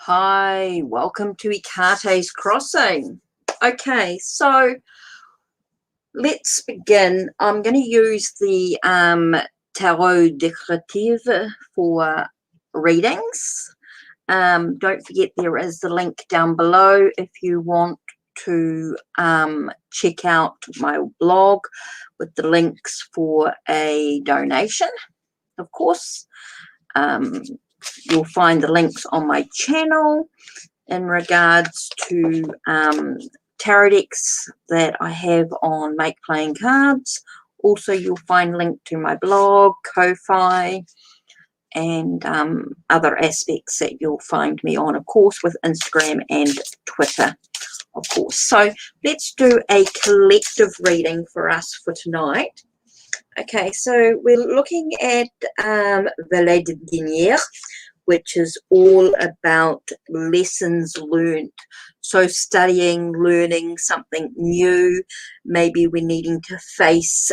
Hi, welcome to Ikate's Crossing. Okay, so let's begin. I'm going to use the Tarot Décorative for readings. Don't forget there is the link down below if you want to check out my blog with the links for a donation, of course. You'll find the links on my channel in regards to tarot decks that I have on Make Playing Cards. Also, you'll find link to my blog, Ko-Fi, and other aspects that you'll find me on, of course, with Instagram and Twitter, of course. So let's do a collective reading for us for tonight. Okay, so we're looking at Valet de Denier, which is all about lessons learned. So studying, learning something new. Maybe we're needing to face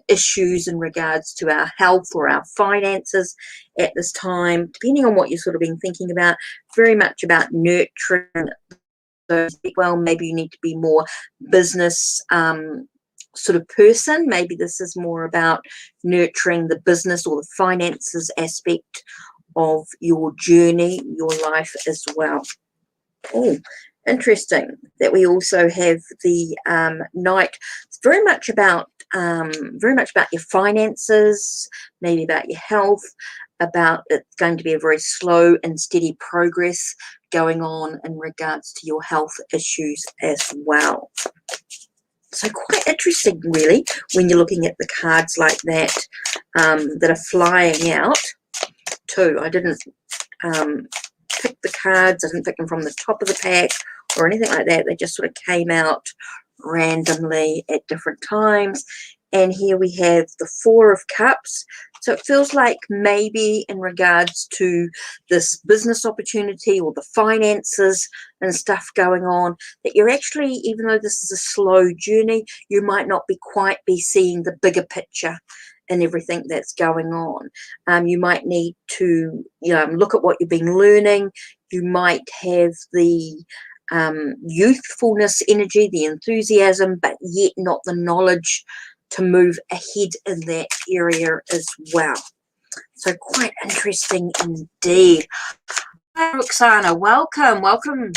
issues in regards to our health or our finances at this time, depending on what you've sort of been thinking about. Very much about nurturing those. Well, maybe you need to be more business sort of person. Maybe this is more about nurturing the business or the finances aspect of your journey, your life as well. Oh, interesting that we also have the Knight. It's very much about your finances, maybe about your health, about it's going to be a very slow and steady progress going on in regards to your health issues as well. So quite interesting, really, when you're looking at the cards like that that are flying out too. I didn't pick the cards. I didn't pick them from the top of the pack or anything like that. They just sort of came out randomly at different times. And here we have the Four of Cups. So it feels like maybe in regards to this business opportunity or the finances and stuff going on, that you're actually, even though this is a slow journey, you might not be quite be seeing the bigger picture and everything that's going on. You might need to look at what you've been learning. You might have the youthfulness energy, the enthusiasm, but yet not the knowledge to move ahead in that area as well. So quite interesting indeed. Hi, Roxana, welcome.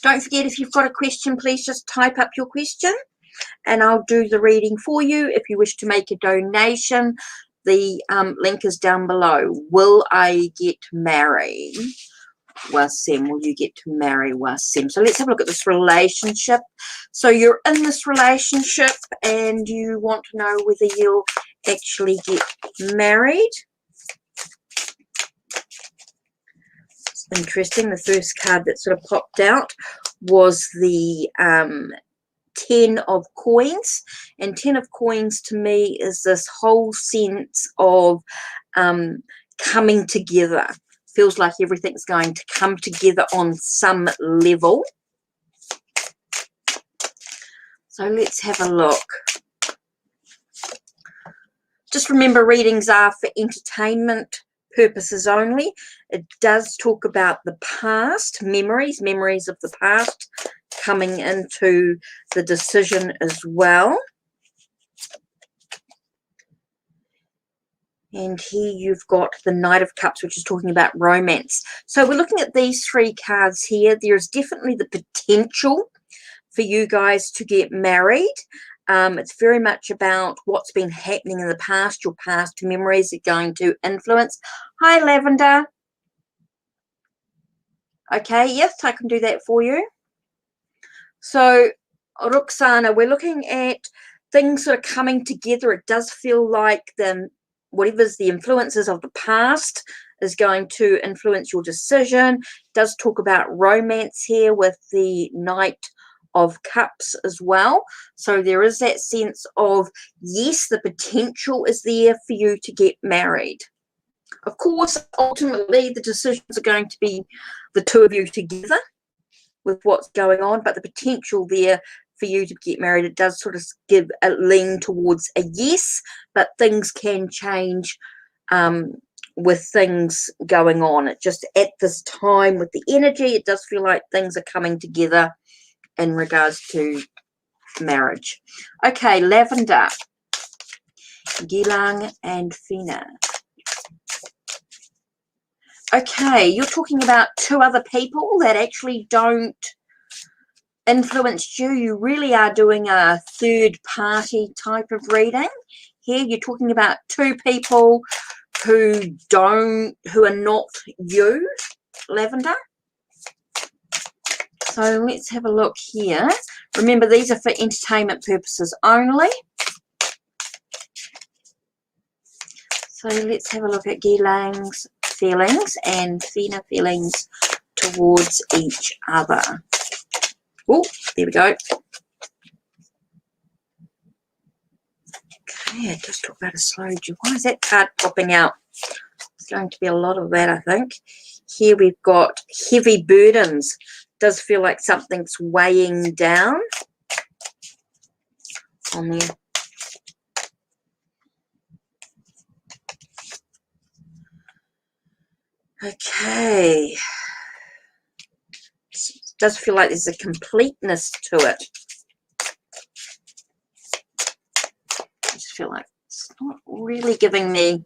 Don't forget, if you've got a question, please just type up your question and I'll do the reading for you. If you wish to make a donation, the link is down below. Will I get married? Wasim, will you get to marry Wasim? So let's have a look at this relationship. So you're in this relationship and you want to know whether you'll actually get married. It's interesting. The first card that sort of popped out was the 10 of coins, and 10 of coins to me is this whole sense of coming together. Feels like everything's going to come together on some level. So let's have a look. Just remember, readings are for entertainment purposes only. It does talk about the past, memories of the past coming into the decision as well. And here you've got the Knight of Cups, which is talking about romance. So we're looking at these three cards here. There's definitely the potential for you guys to get married. It's very much about what's been happening in the past. Your past memories are going to influence. Hi, Lavender. Okay, yes, I can do that for you. So, Roxana, we're looking at things that are coming together. It does feel like whatever's the influences of the past is going to influence your decision. It does talk about romance here with the Knight of Cups as well. So there is that sense of, yes, the potential is there for you to get married. Of course, ultimately, the decisions are going to be the two of you together with what's going on, but the potential there for you to get married, it does sort of give a lean towards a yes, but things can change with things going on. It just at this time with the energy, it does feel like things are coming together in regards to marriage. Okay, Lavender, Gilang and Fina. Okay, you're talking about two other people that actually don't influence you. You really are doing a third party type of reading. Here you're talking about two people who are not you, Lavender. So let's have a look here. Remember, these are for entertainment purposes only. So let's have a look at Gilang's feelings and Fina feelings towards each other. Oh, there we go. Okay, just talk about a slow G. Why is that card popping out? There's going to be a lot of that, I think. Here we've got heavy burdens. Does feel like something's weighing down on there. Okay. Does feel like there's a completeness to it. I just feel like it's not really giving me.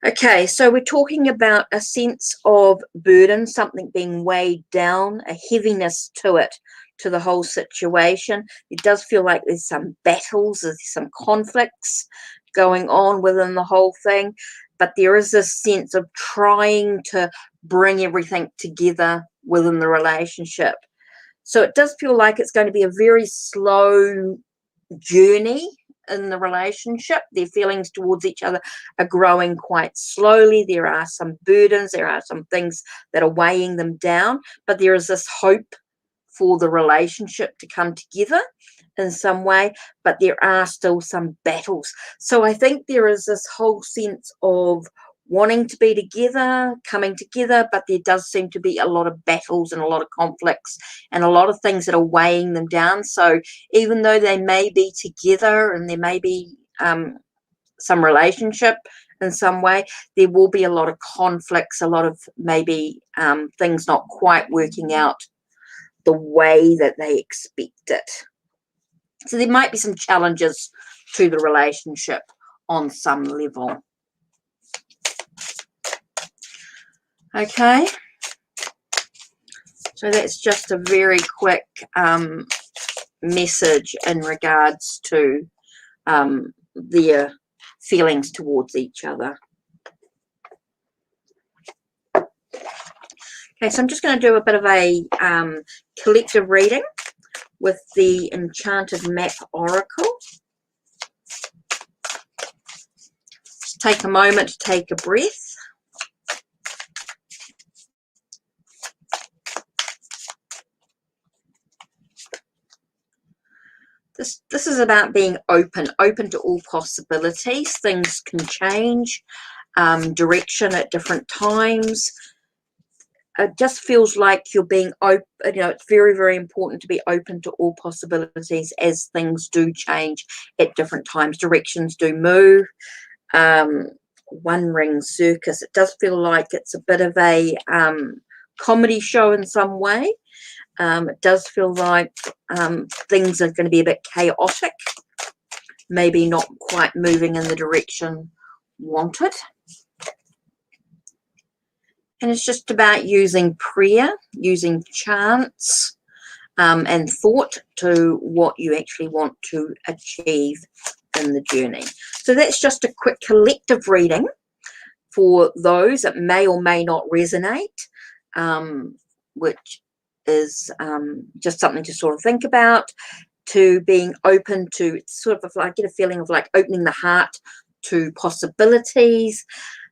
Okay, so we're talking about a sense of burden, something being weighed down, a heaviness to it, to the whole situation. It does feel like there's some battles, there's some conflicts going on within the whole thing, but there is this sense of trying to bring everything together within the relationship. So it does feel like it's going to be a very slow journey in the relationship. Their feelings towards each other are growing quite slowly. There are some burdens, there are some things that are weighing them down, but there is this hope for the relationship to come together in some way, but there are still some battles. So I think there is this whole sense of wanting to be together, coming together, but there does seem to be a lot of battles and a lot of conflicts and a lot of things that are weighing them down. So even though they may be together and there may be some relationship in some way, there will be a lot of conflicts, a lot of maybe things not quite working out the way that they expect it. So there might be some challenges to the relationship on some level. Okay, so that's just a very quick message in regards to their feelings towards each other. Okay, so I'm just going to do a bit of a collective reading with the Enchanted Map Oracle. Just take a moment to take a breath. This is about being open to all possibilities. Things can change, direction at different times. It just feels like you're being open. You know, it's very, very important to be open to all possibilities as things do change at different times. Directions do move. One Ring Circus. It does feel like it's a bit of a comedy show in some way. It does feel like things are going to be a bit chaotic, maybe not quite moving in the direction wanted. And it's just about using prayer, using chants and thought to what you actually want to achieve in the journey. So that's just a quick collective reading for those that may or may not resonate, which is just something to sort of think about, to being open to sort of, I get a feeling of like opening the heart to possibilities,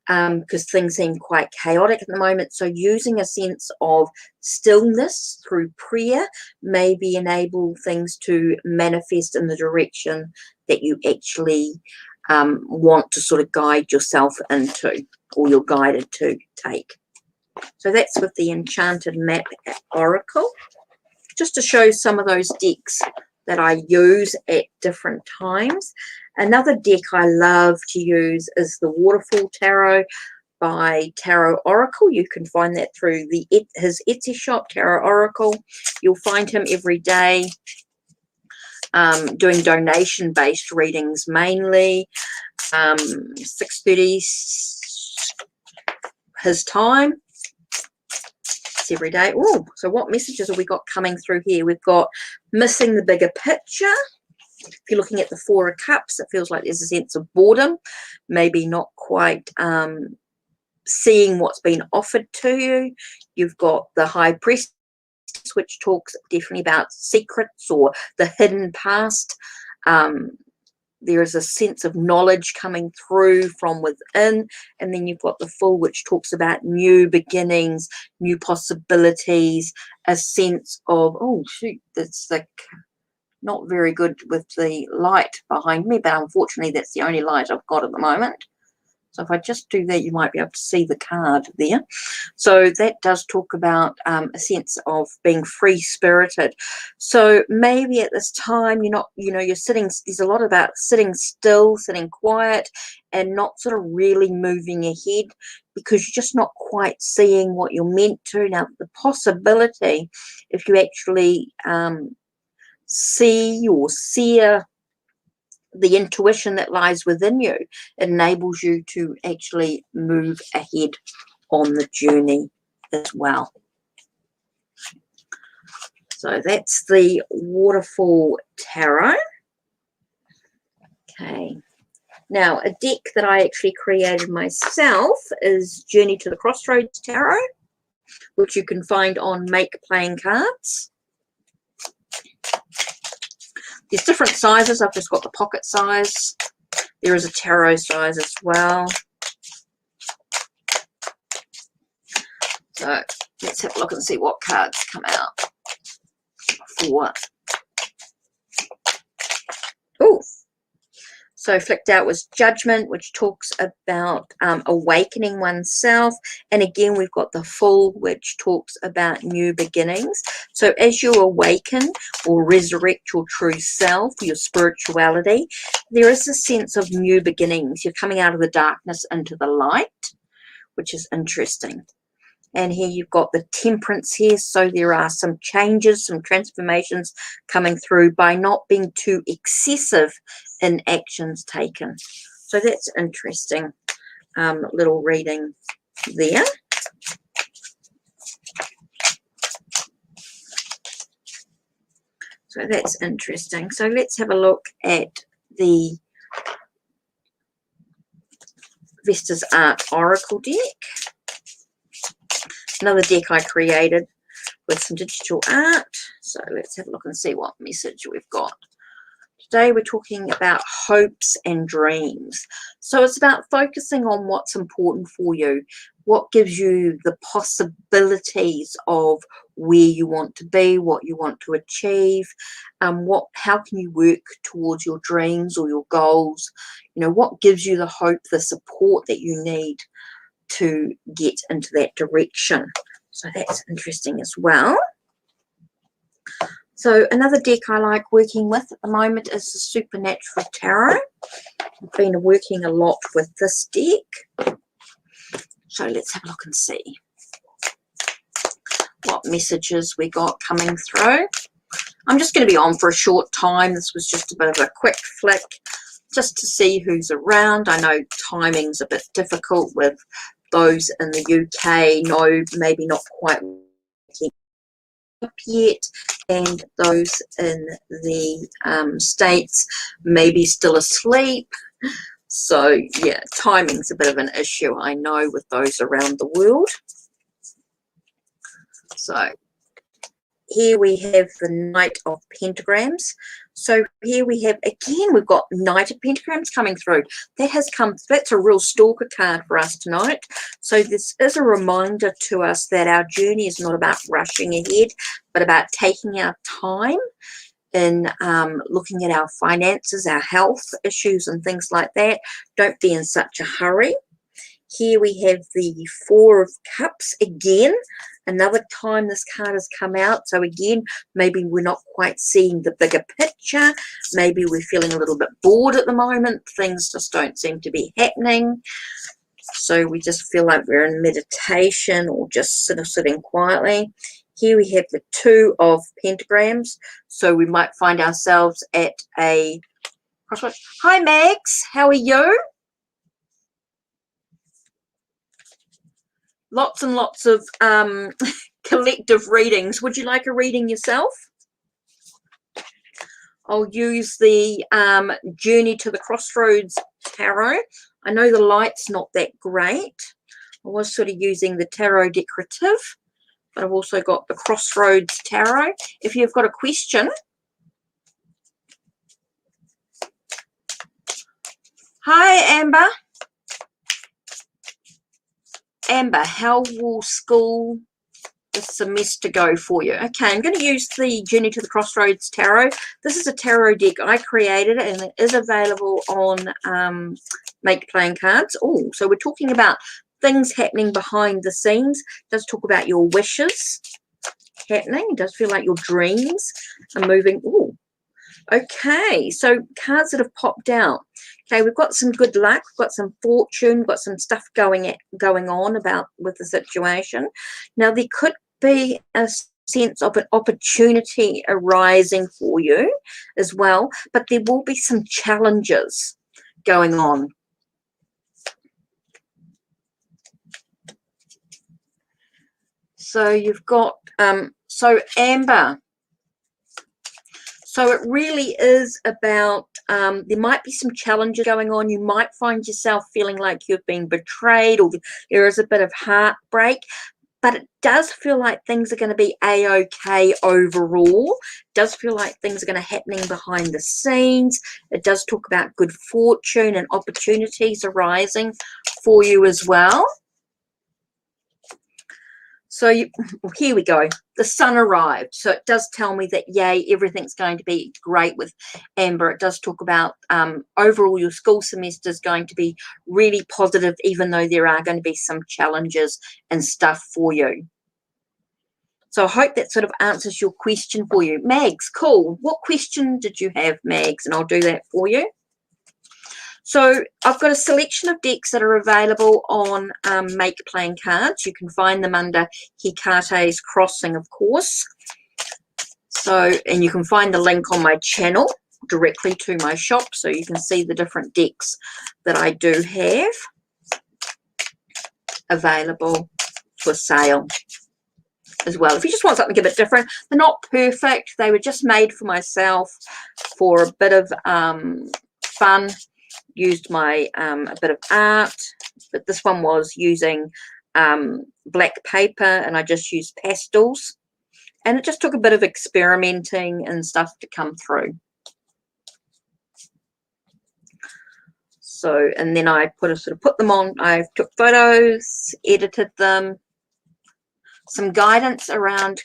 because things seem quite chaotic at the moment. So using a sense of stillness through prayer maybe enable things to manifest in the direction that you actually want to sort of guide yourself into, or you're guided to take. So that's with the Enchanted Map Oracle, just to show some of those decks that I use at different times. Another deck I love to use is the Waterfall Tarot by Tarot Oracle. You can find that through his Etsy shop, Tarot Oracle. You'll find him every day doing donation-based readings mainly. 6:30 his time. It's every day. Oh, so what messages have we got coming through here? We've got missing the bigger picture. If you're looking at the Four of Cups, it feels like there's a sense of boredom, maybe not quite seeing what's been offered to you. You've got the High Priestess, which talks definitely about secrets or the hidden past. There is a sense of knowledge coming through from within. And then you've got the Fool, which talks about new beginnings, new possibilities, a sense of, oh, shoot, that's like not very good with the light behind me, but unfortunately that's the only light I've got at the moment. So if I just do that, you might be able to see the card there. So that does talk about a sense of being free-spirited. So maybe at this time you're not, you're sitting, there's a lot about sitting still, sitting quiet, and not sort of really moving ahead because you're just not quite seeing what you're meant to. Now, the possibility, if you actually see or sear the intuition that lies within you, it enables you to actually move ahead on the journey as well. So that's the Waterfall Tarot. Okay. Now, a deck that I actually created myself is Journey to the Crossroads Tarot, which you can find on Make Playing Cards. There's different sizes. I've just got the pocket size. There is a tarot size as well. So let's have a look and see what cards come out for. Oh, so flicked out was Judgment, which talks about awakening oneself. And again, we've got the Fool, which talks about new beginnings. So as you awaken or resurrect your true self, your spirituality, there is a sense of new beginnings. You're coming out of the darkness into the light, which is interesting. And here you've got the Temperance here. So there are some changes, some transformations coming through by not being too excessive in actions taken. So that's interesting. Little reading there. So that's interesting. So let's have a look at the Vestas Art Oracle deck. Another deck I created with some digital art. So let's have a look and see what message we've got. Today we're talking about hopes and dreams. So it's about focusing on what's important for you, what gives you the possibilities of where you want to be, what you want to achieve, how can you work towards your dreams or your goals, what gives you the hope, the support that you need to get into that direction. So that's interesting as well. So another deck I like working with at the moment is the Supernatural Tarot. I've been working a lot with this deck. So let's have a look and see what messages we got coming through. I'm just going to be on for a short time. This was just a bit of a quick flick just to see who's around. I know timing's a bit difficult with those in the UK, maybe not quite up yet, and those in the States maybe still asleep. So yeah, timing's a bit of an issue, I know, with those around the world. So here we have the Knight of Pentagrams. So here we have, again, we've got Knight of Pentagrams coming through. That's a real stalker card for us tonight. So this is a reminder to us that our journey is not about rushing ahead, but about taking our time in looking at our finances, our health issues and things like that. Don't be in such a hurry. Here we have the Four of Cups again. Another time this card has come out. So again, maybe we're not quite seeing the bigger picture. Maybe we're feeling a little bit bored at the moment. Things just don't seem to be happening. So we just feel like we're in meditation or just sort of sitting quietly. Here we have the Two of Pentagrams. So we might find ourselves at a crossroads. Hi, Max. How are you? Lots and lots of collective readings. Would you like a reading yourself? I'll use the Journey to the Crossroads Tarot. I know the light's not that great. I was sort of using the Tarot Decorative, but I've also got the Crossroads Tarot. If you've got a question. Hi, Amber. Amber, how will school this semester go for you? Okay, I'm going to use the Journey to the Crossroads Tarot. This is a tarot deck I created, and it is available on Make Playing Cards. Oh, so we're talking about things happening behind the scenes. It does talk about your wishes happening. It does feel like your dreams are moving. Oh, okay, so cards that have popped out. Okay, we've got some good luck, we've got some fortune, we've got some stuff going on about with the situation. Now, there could be a sense of an opportunity arising for you as well, but there will be some challenges going on. So you've got, so Amber, so it really is about, there might be some challenges going on. You might find yourself feeling like you've been betrayed, or there is a bit of heartbreak, but it does feel like things are going to be a-okay overall. It does feel like things are going to happening behind the scenes. It does talk about good fortune and opportunities arising for you as well. So here we go. The sun arrived. So it does tell me that, yay, everything's going to be great with Amber. It does talk about overall your school semester is going to be really positive, even though there are going to be some challenges and stuff for you. So I hope that sort of answers your question for you. Mags, cool. What question did you have, Mags? And I'll do that for you. So I've got a selection of decks that are available on Make Playing Cards. You can find them under Hekate's Crossing, of course. So, and you can find the link on my channel directly to my shop, so you can see the different decks that I do have available for sale as well. If you just want something a bit different, they're not perfect. They were just made for myself for a bit of fun. Used my a bit of art, but this one was using black paper, and I just used pastels, and it just took a bit of experimenting and stuff to come through. So, and then I put them on. I took photos, edited them, some guidance around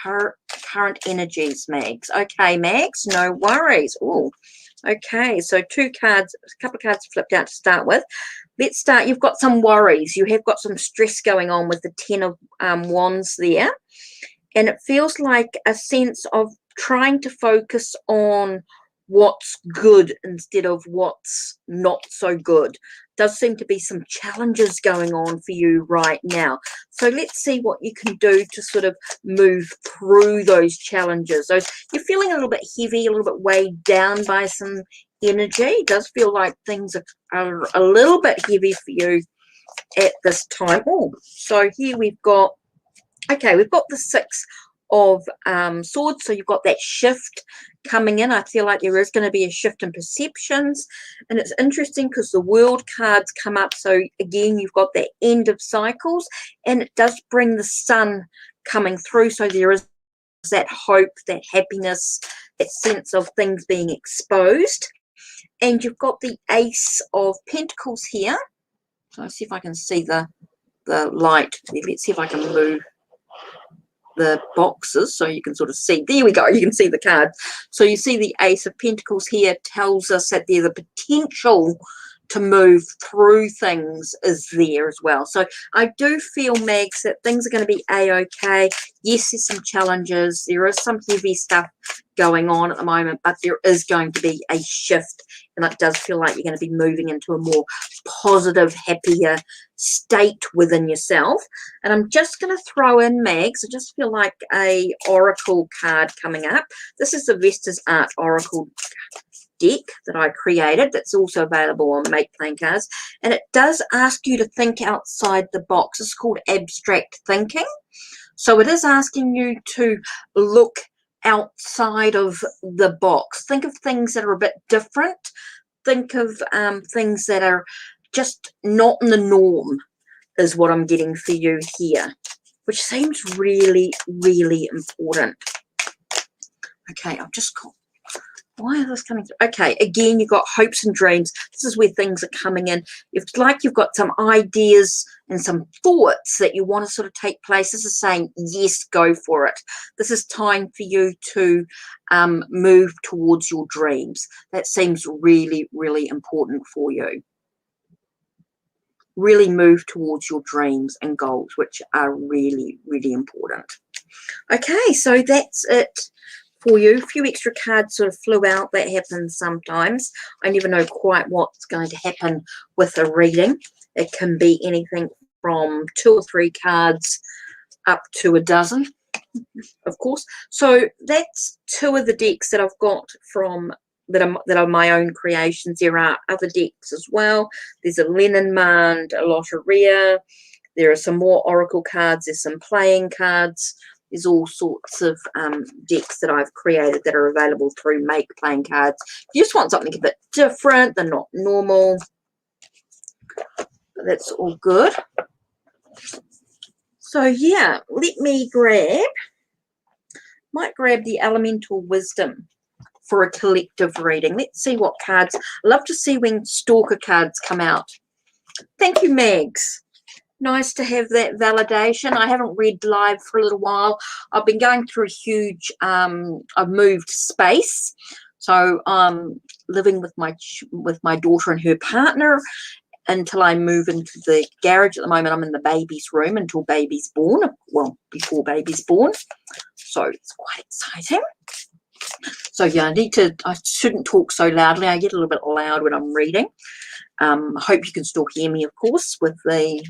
current energies, Mags. Okay, Mags, no worries. Oh, okay, so two cards, a couple of cards flipped out to start with. Let's start. You've got some worries. You have got some stress going on with the Ten of Wands there. And it feels like a sense of trying to focus on what's good instead of what's not so good. Does seem to be some challenges going on for you right now. So let's see what you can do to sort of move through those challenges. So you're feeling a little bit heavy, a little bit weighed down by some energy. It does feel like things are a little bit heavy for you at this time. Oh, so here we've got, okay, we've got the Six of Swords. So you've got that shift coming in. I feel like there is going to be a shift in perceptions, and it's interesting because the World cards come up. So again, you've got that end of cycles, and it does bring the sun coming through. So there is that hope, that happiness, that sense of things being exposed. And you've got the Ace of Pentacles here. So I'll see if I can see the light. Let's see if I can move the boxes so you can sort of see. There we go, you can see the card. So you see the Ace of Pentacles here tells us that there's a potential to move through things is there as well. So I do feel, Mags, that things are going to be a-okay. Yes, there's some challenges. There is some heavy stuff going on at the moment, but there is going to be a shift, and it does feel like you're going to be moving into a more positive, happier state within yourself. And I'm just going to throw in, Mags, I just feel like a oracle card coming up. This is the Vestas Art Oracle deck that I created, that's also available on Make Playing Cards, and it does ask you to think outside the box. It's called abstract thinking. So it is asking you to look outside of the box. Think of things that are a bit different. Think of things that are just not in the norm, is what I'm getting for you here, which seems really, really important. Okay, I've just got, why is this coming through? Okay, again, you've got hopes and dreams. This is where things are coming in. It's like you've got some ideas and some thoughts that you want to sort of take place. This is saying, yes, go for it. This is time for you to move towards your dreams. That seems really, really important for you. Really move towards your dreams and goals, which are really, really important. Okay, so that's it for you. A few extra cards sort of flew out. That happens sometimes. I never know quite what's going to happen with a reading. It can be anything from 2 or 3 cards up to a dozen, of course. So that's 2 of the decks that I've got from that are my own creations. There are other decks as well. There's a Lenormand, a Lotteria. There are some more oracle cards. There's some playing cards. There's all sorts of decks that I've created that are available through Make Playing Cards. If you just want something a bit different, they're not normal, but that's all good. So yeah, let me might grab the Elemental Wisdom for a collective reading. Let's see what cards. I love to see when Stalker cards come out. Thank you, Mags. Nice to have that validation. I haven't read live for a little while. I've been going through a huge, I've moved space. So I'm living with my daughter and her partner until I move into the garage. At the moment, I'm in the baby's room until baby's born. Well, before baby's born. So it's quite exciting. So yeah, I shouldn't talk so loudly. I get a little bit loud when I'm reading. I hope you can still hear me, of course, with the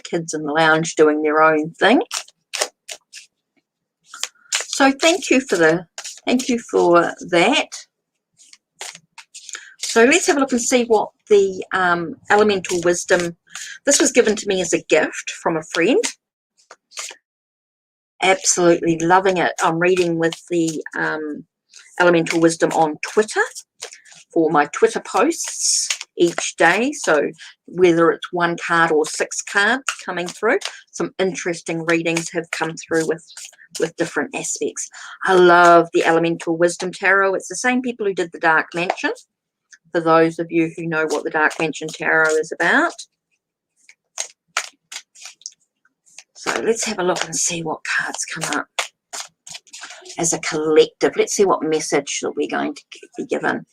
kids in the lounge doing their own thing. So thank you for that. So let's have a look and see what the Elemental Wisdom. This was given to me as a gift from a friend. Absolutely loving it. I'm reading with the Elemental Wisdom on Twitter for my Twitter posts each day. So whether it's 1 card or 6 cards coming through, some interesting readings have come through with different aspects. I love the Elemental Wisdom Tarot. It's the same people who did the Dark Mansion, for those of you who know what the Dark Mansion Tarot is about. So let's have a look and see what cards come up as a collective. Let's see what message that we're going to be given.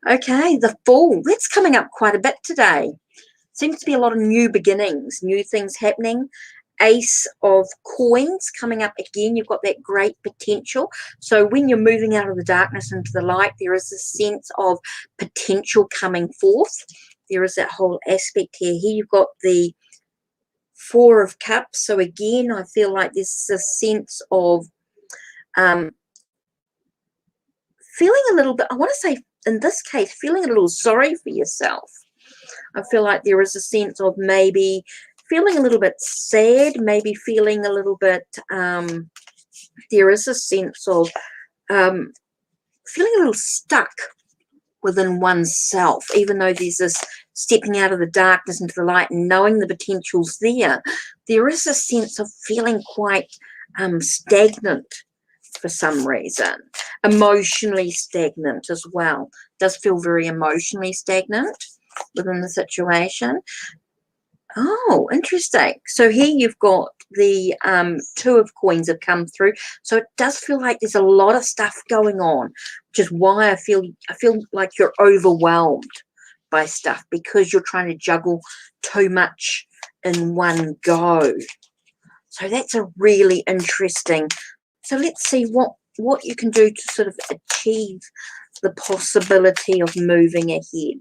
Okay, the Fool. That's coming up quite a bit today. Seems to be a lot of new beginnings, new things happening. Ace of Coins coming up again. You've got that great potential. So when you're moving out of the darkness into the light, there is a sense of potential coming forth. There is that whole aspect here. Here you've got the 4 of Cups. So again, I feel like there's a sense of feeling a little bit, I want to say in this case, feeling a little sorry for yourself. I feel like there is a sense of maybe feeling a little bit sad, maybe feeling a little bit, there is a sense of feeling a little stuck within oneself, even though there's this stepping out of the darkness into the light and knowing the potential's there. There is a sense of feeling quite stagnant for some reason, emotionally stagnant as well. Does feel very emotionally stagnant within the situation. Oh, interesting. So here you've got the 2 of Coins have come through. So it does feel like there's a lot of stuff going on, which is why I feel like you're overwhelmed by stuff because you're trying to juggle too much in one go. So that's a really interesting. So let's see what you can do to sort of achieve the possibility of moving ahead.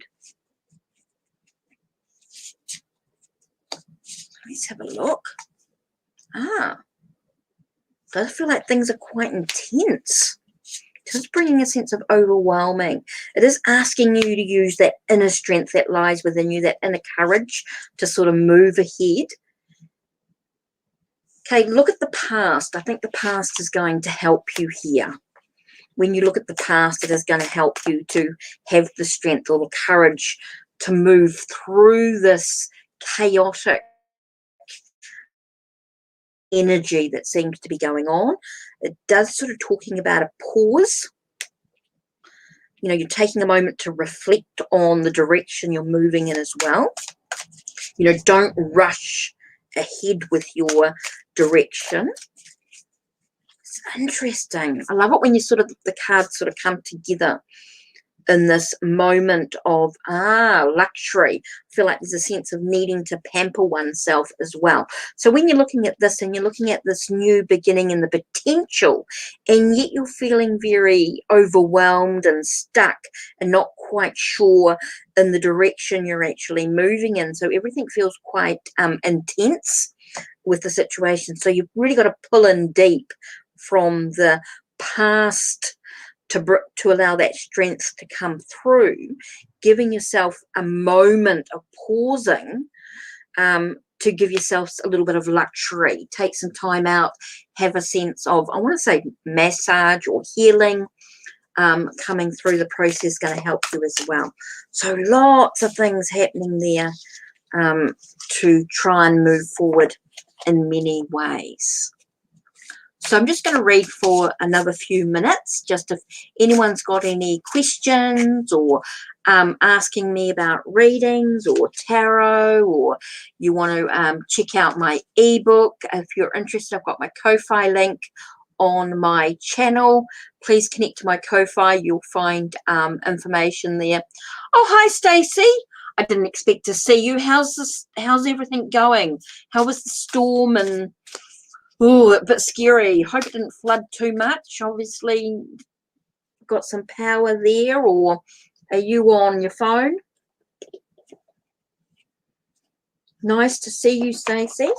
Let's have a look. Does feel like things are quite intense. Just bringing a sense of overwhelming. It is asking you to use that inner strength that lies within you, that inner courage to sort of move ahead. Okay, look at the past. I think the past is going to help you here. When you look at the past, it is going to help you to have the strength or the courage to move through this chaotic energy that seems to be going on. It does sort of talking about a pause. You know, you're taking a moment to reflect on the direction you're moving in as well. You know, don't rush ahead with your direction. It's interesting. I love it when you sort of, the cards sort of come together in this moment of luxury. I feel like there's a sense of needing to pamper oneself as well. So when you're looking at this and you're looking at this new beginning and the potential, and yet you're feeling very overwhelmed and stuck and not quite sure in the direction you're actually moving in. So everything feels quite intense with the situation. So you've really got to pull in deep from the past to allow that strength to come through, giving yourself a moment of pausing to give yourself a little bit of luxury. Take some time out, have a sense of, I want to say massage or healing coming through the process, going to help you as well. So lots of things happening there to try and move forward in many ways. So I'm just going to read for another few minutes, just if anyone's got any questions or asking me about readings or tarot, or you want to check out my ebook. If you're interested, I've got my Ko-Fi link on my channel. Please connect to my Ko-Fi. You'll find information there. Oh, hi, Stacey. I didn't expect to see you. How's everything going? How was the storm? And oh, a bit scary. Hope it didn't flood too much. Obviously, got some power there, or are you on your phone? Nice to see you, Stacey.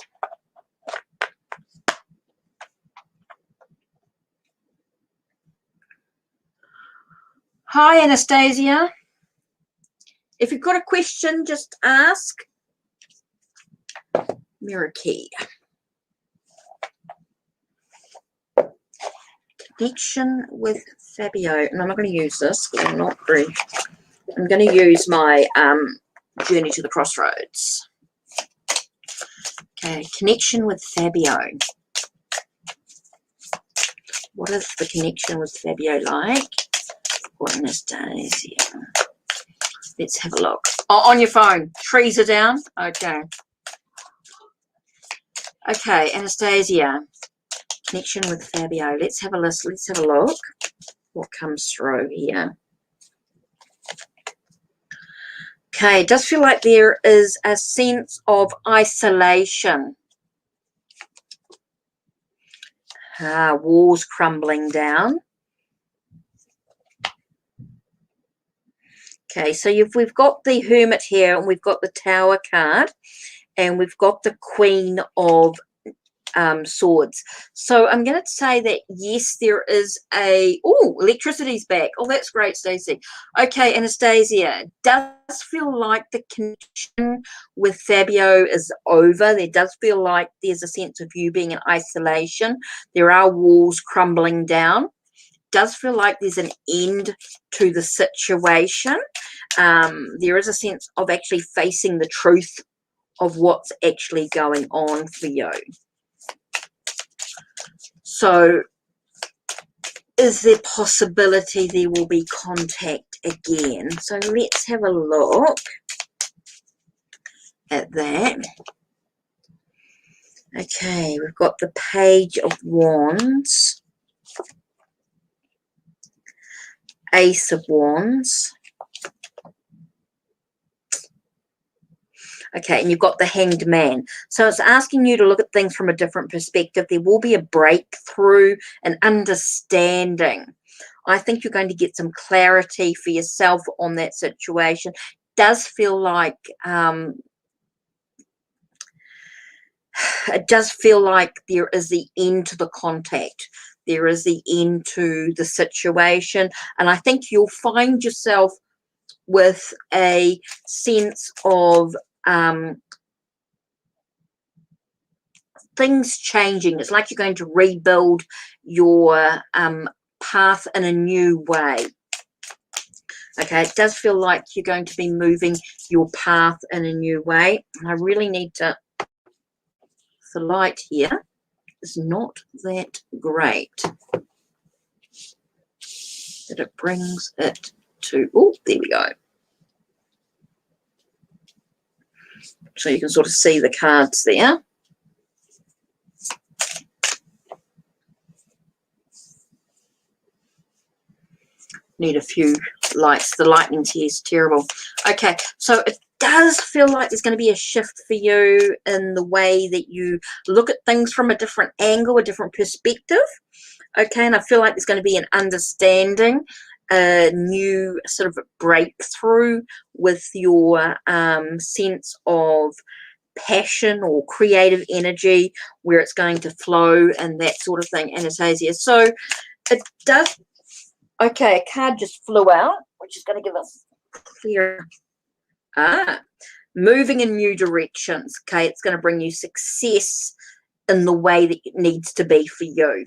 Hi, Anastasia. If you've got a question, just ask. Mirror key. Connection with Fabio. And I'm not going to use this because I'm not very. I'm going to use my Journey to the Crossroads. Okay, connection with Fabio. What is the connection with Fabio like? Or Anastasia. Let's have a look. Oh, on your phone. Trees are down. Okay. Okay, Anastasia. Connection with Fabio. Let's have a listen. Let's have a look. What comes through here? Okay, it does feel like there is a sense of isolation. Walls crumbling down. Okay, so we've got the Hermit here, and we've got the Tower card, and we've got the Queen of Swords. So I'm going to say that yes, there is electricity's back. Oh, that's great, Stacey. Okay, Anastasia, does feel like the connection with Fabio is over. There does feel like there's a sense of you being in isolation. There are walls crumbling down. Does feel like there's an end to the situation. There is a sense of actually facing the truth of what's actually going on for you. So is there possibility there will be contact again? So let's have a look at that. Okay, we've got the Page of Wands, Ace of Wands, Okay, and you've got the Hanged Man. So it's asking you to look at things from a different perspective. There will be a breakthrough, an understanding. I think you're going to get some clarity for yourself on that situation. Does feel like it does feel like there is the end to the contact. There is the end to the situation. And I think you'll find yourself with a sense of things changing. It's like you're going to rebuild your path in a new way. Okay, it does feel like you're going to be moving your path in a new way. And I really need to, the light here is not that great. That it brings it to, oh, there we go. So you can sort of see the cards there. Need a few lights. The lighting here is terrible. Okay, so it does feel like there's going to be a shift for you in the way that you look at things from a different angle, a different perspective. Okay, and I feel like there's going to be an understanding, a new sort of breakthrough with your sense of passion or creative energy, where it's going to flow and that sort of thing, Anastasia. So it does. Okay, a card just flew out, which is going to give us clear. Moving in new directions. Okay, it's going to bring you success in the way that it needs to be for you.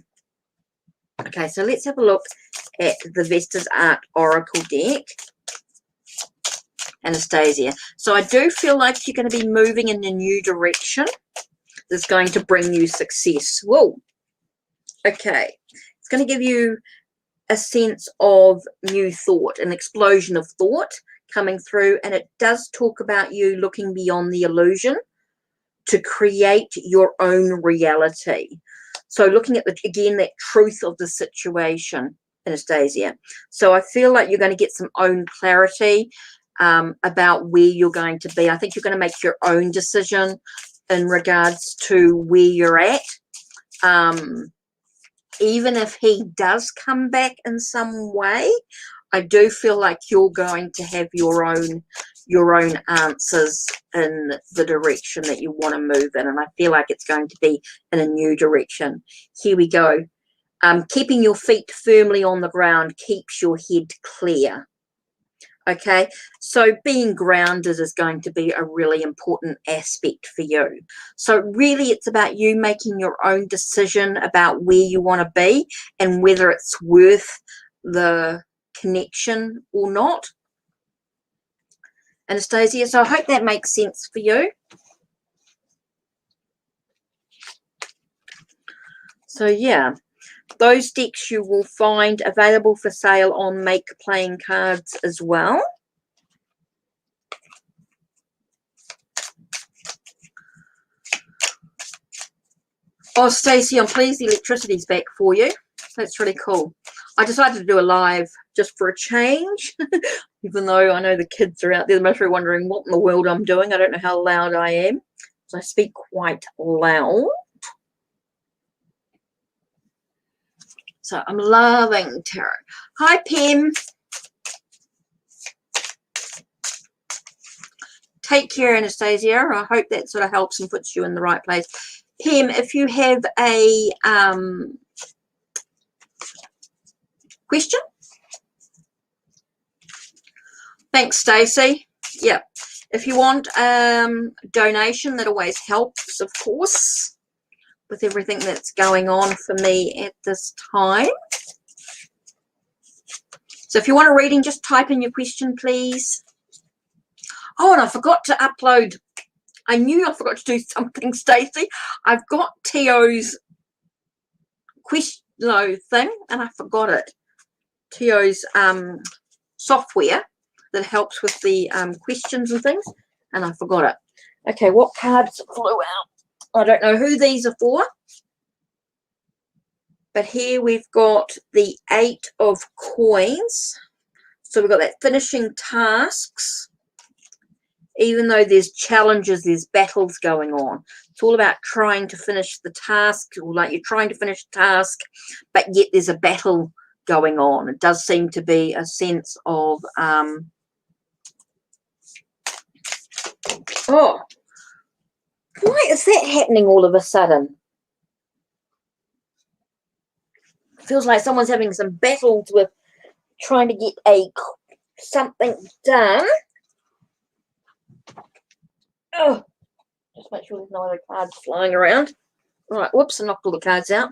Okay, so let's have a look at the Vesta's Art Oracle deck. Anastasia. So I do feel like you're going to be moving in a new direction that's going to bring you success. Whoa. Okay. It's going to give you a sense of new thought, an explosion of thought coming through, and it does talk about you looking beyond the illusion to create your own reality. So looking at, again, that truth of the situation, Anastasia. So I feel like you're going to get some own clarity about where you're going to be. I think you're going to make your own decision in regards to where you're at. Even if he does come back in some way, I do feel like you're going to have your own answers in the direction that you want to move in. And I feel like it's going to be in a new direction. Here we go. Keeping your feet firmly on the ground keeps your head clear. Okay, so being grounded is going to be a really important aspect for you. So really it's about you making your own decision about where you want to be and whether it's worth the connection or not, Anastasia. So I hope that makes sense for you. So yeah, those decks you will find available for sale on Make Playing Cards as well. Oh, Stacey, I'm pleased the electricity's back for you. That's really cool. I decided to do a live just for a change, even though I know the kids are out there. They're mostly wondering what in the world I'm doing. I don't know how loud I am. So I speak quite loud. So I'm loving tarot. Hi, Pam. Take care, Anastasia. I hope that sort of helps and puts you in the right place. Pam, if you have a question. Thanks, Stacey. Yeah. If you want donation, that always helps, of course, with everything that's going on for me at this time. So if you want a reading, just type in your question, please. Oh, and I forgot to upload. I knew I forgot to do something, Stacey. I've got Tio's question thing, and I forgot it. Tio's software that helps with the questions and things, and I forgot it. Okay, what cards flew out? I don't know who these are for, but here we've got the 8 of Coins. So we've got that finishing tasks, Even though there's challenges, there's battles going on. It's all about trying to finish the task, or like you're trying to finish the task, but yet there's a battle going on. It does seem to be a sense of, oh, why is that happening all of a sudden? Feels like someone's having some battles with trying to get something done. Oh, just make sure there's no other cards flying around. Right, whoops, I knocked all the cards out.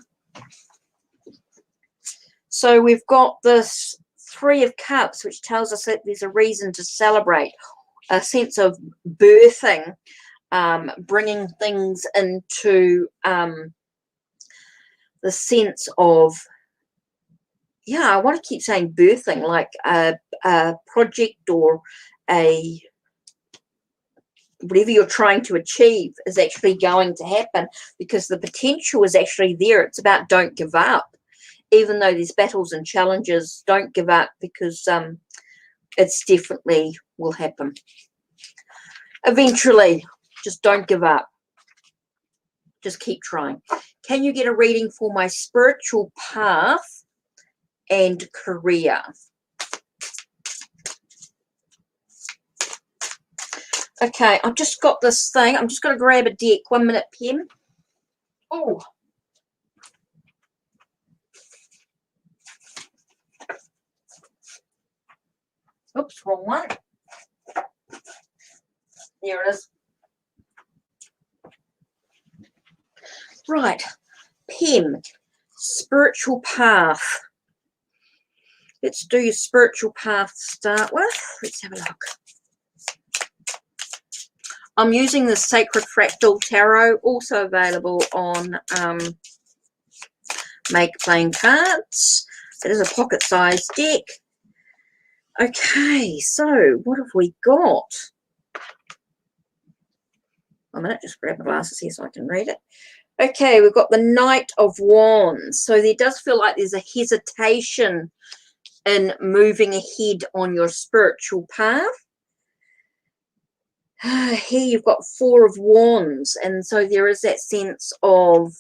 So we've got this Three of Cups, which tells us that there's a reason to celebrate, a sense of birthing, bringing things into the sense of, yeah, I want to keep saying birthing, like a project or whatever you're trying to achieve is actually going to happen, because the potential is actually there. It's about don't give up. Even though there's battles and challenges, don't give up, because it's definitely will happen. Eventually, just don't give up. Just keep trying. Can you get a reading for my spiritual path and career? Okay, I've just got this thing. I'm just going to grab a deck. 1 minute, Pim. Oh. Oops, wrong one. There it is. Right. Pim, spiritual path. Let's do your spiritual path to start with. Let's have a look. I'm using the Sacred Fractal Tarot, also available on Make Plain Cards. It is a pocket-sized deck. Okay, so what have we got? 1 minute, just grab my glasses here so I can read it. Okay, we've got the Knight of Wands. So there does feel like there's a hesitation in moving ahead on your spiritual path. Here you've got Four of Wands, and so there is that sense of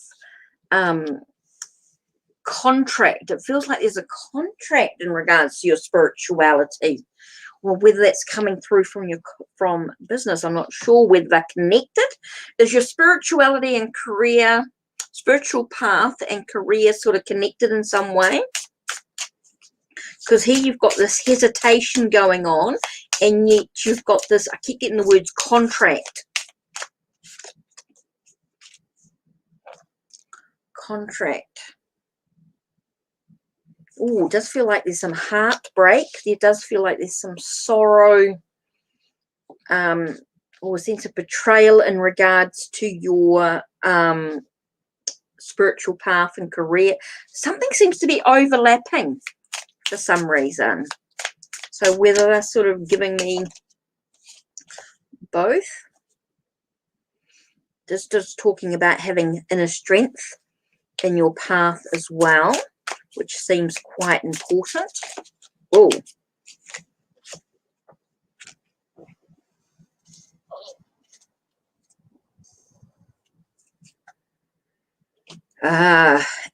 contract. It feels like there's a contract in regards to your spirituality, or whether that's coming through from business. I'm not sure whether they're connected. Is your spirituality and career, spiritual path and career sort of connected in some way? Because here you've got this hesitation going on, and yet you've got this, I keep getting the words contract. Contract. Oh, it does feel like there's some heartbreak. There does feel like there's some sorrow, or a sense of betrayal in regards to your spiritual path and career. Something seems to be overlapping for some reason. So whether they're sort of giving me both. Just talking about having inner strength in your path as well, which seems quite important. Oh.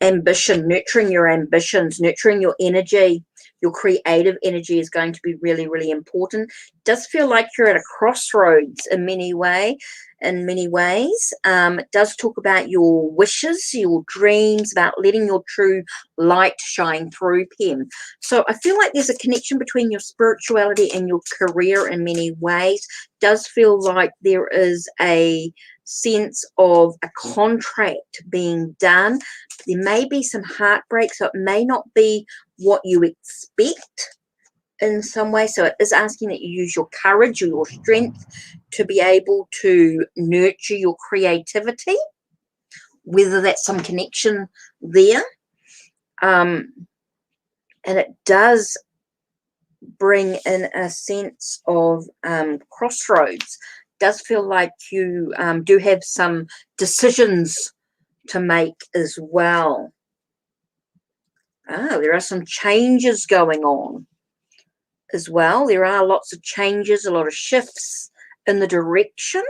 Ambition, nurturing your ambitions, nurturing your energy, your creative energy is going to be really, really important. It does feel like you're at a crossroads in many ways. It does talk about your wishes, your dreams, about letting your true light shine through, Pim. So I feel like there's a connection between your spirituality and your career in many ways. It does feel like there is a sense of a contract being done. There may be some heartbreak, so it may not be what you expect in some way. So it is asking that you use your courage or your strength to be able to nurture your creativity, whether that's some connection there. And it does bring in a sense of crossroads. Does feel like you do have some decisions to make as well. There are some changes going on as well. There are lots of changes, a lot of shifts in the direction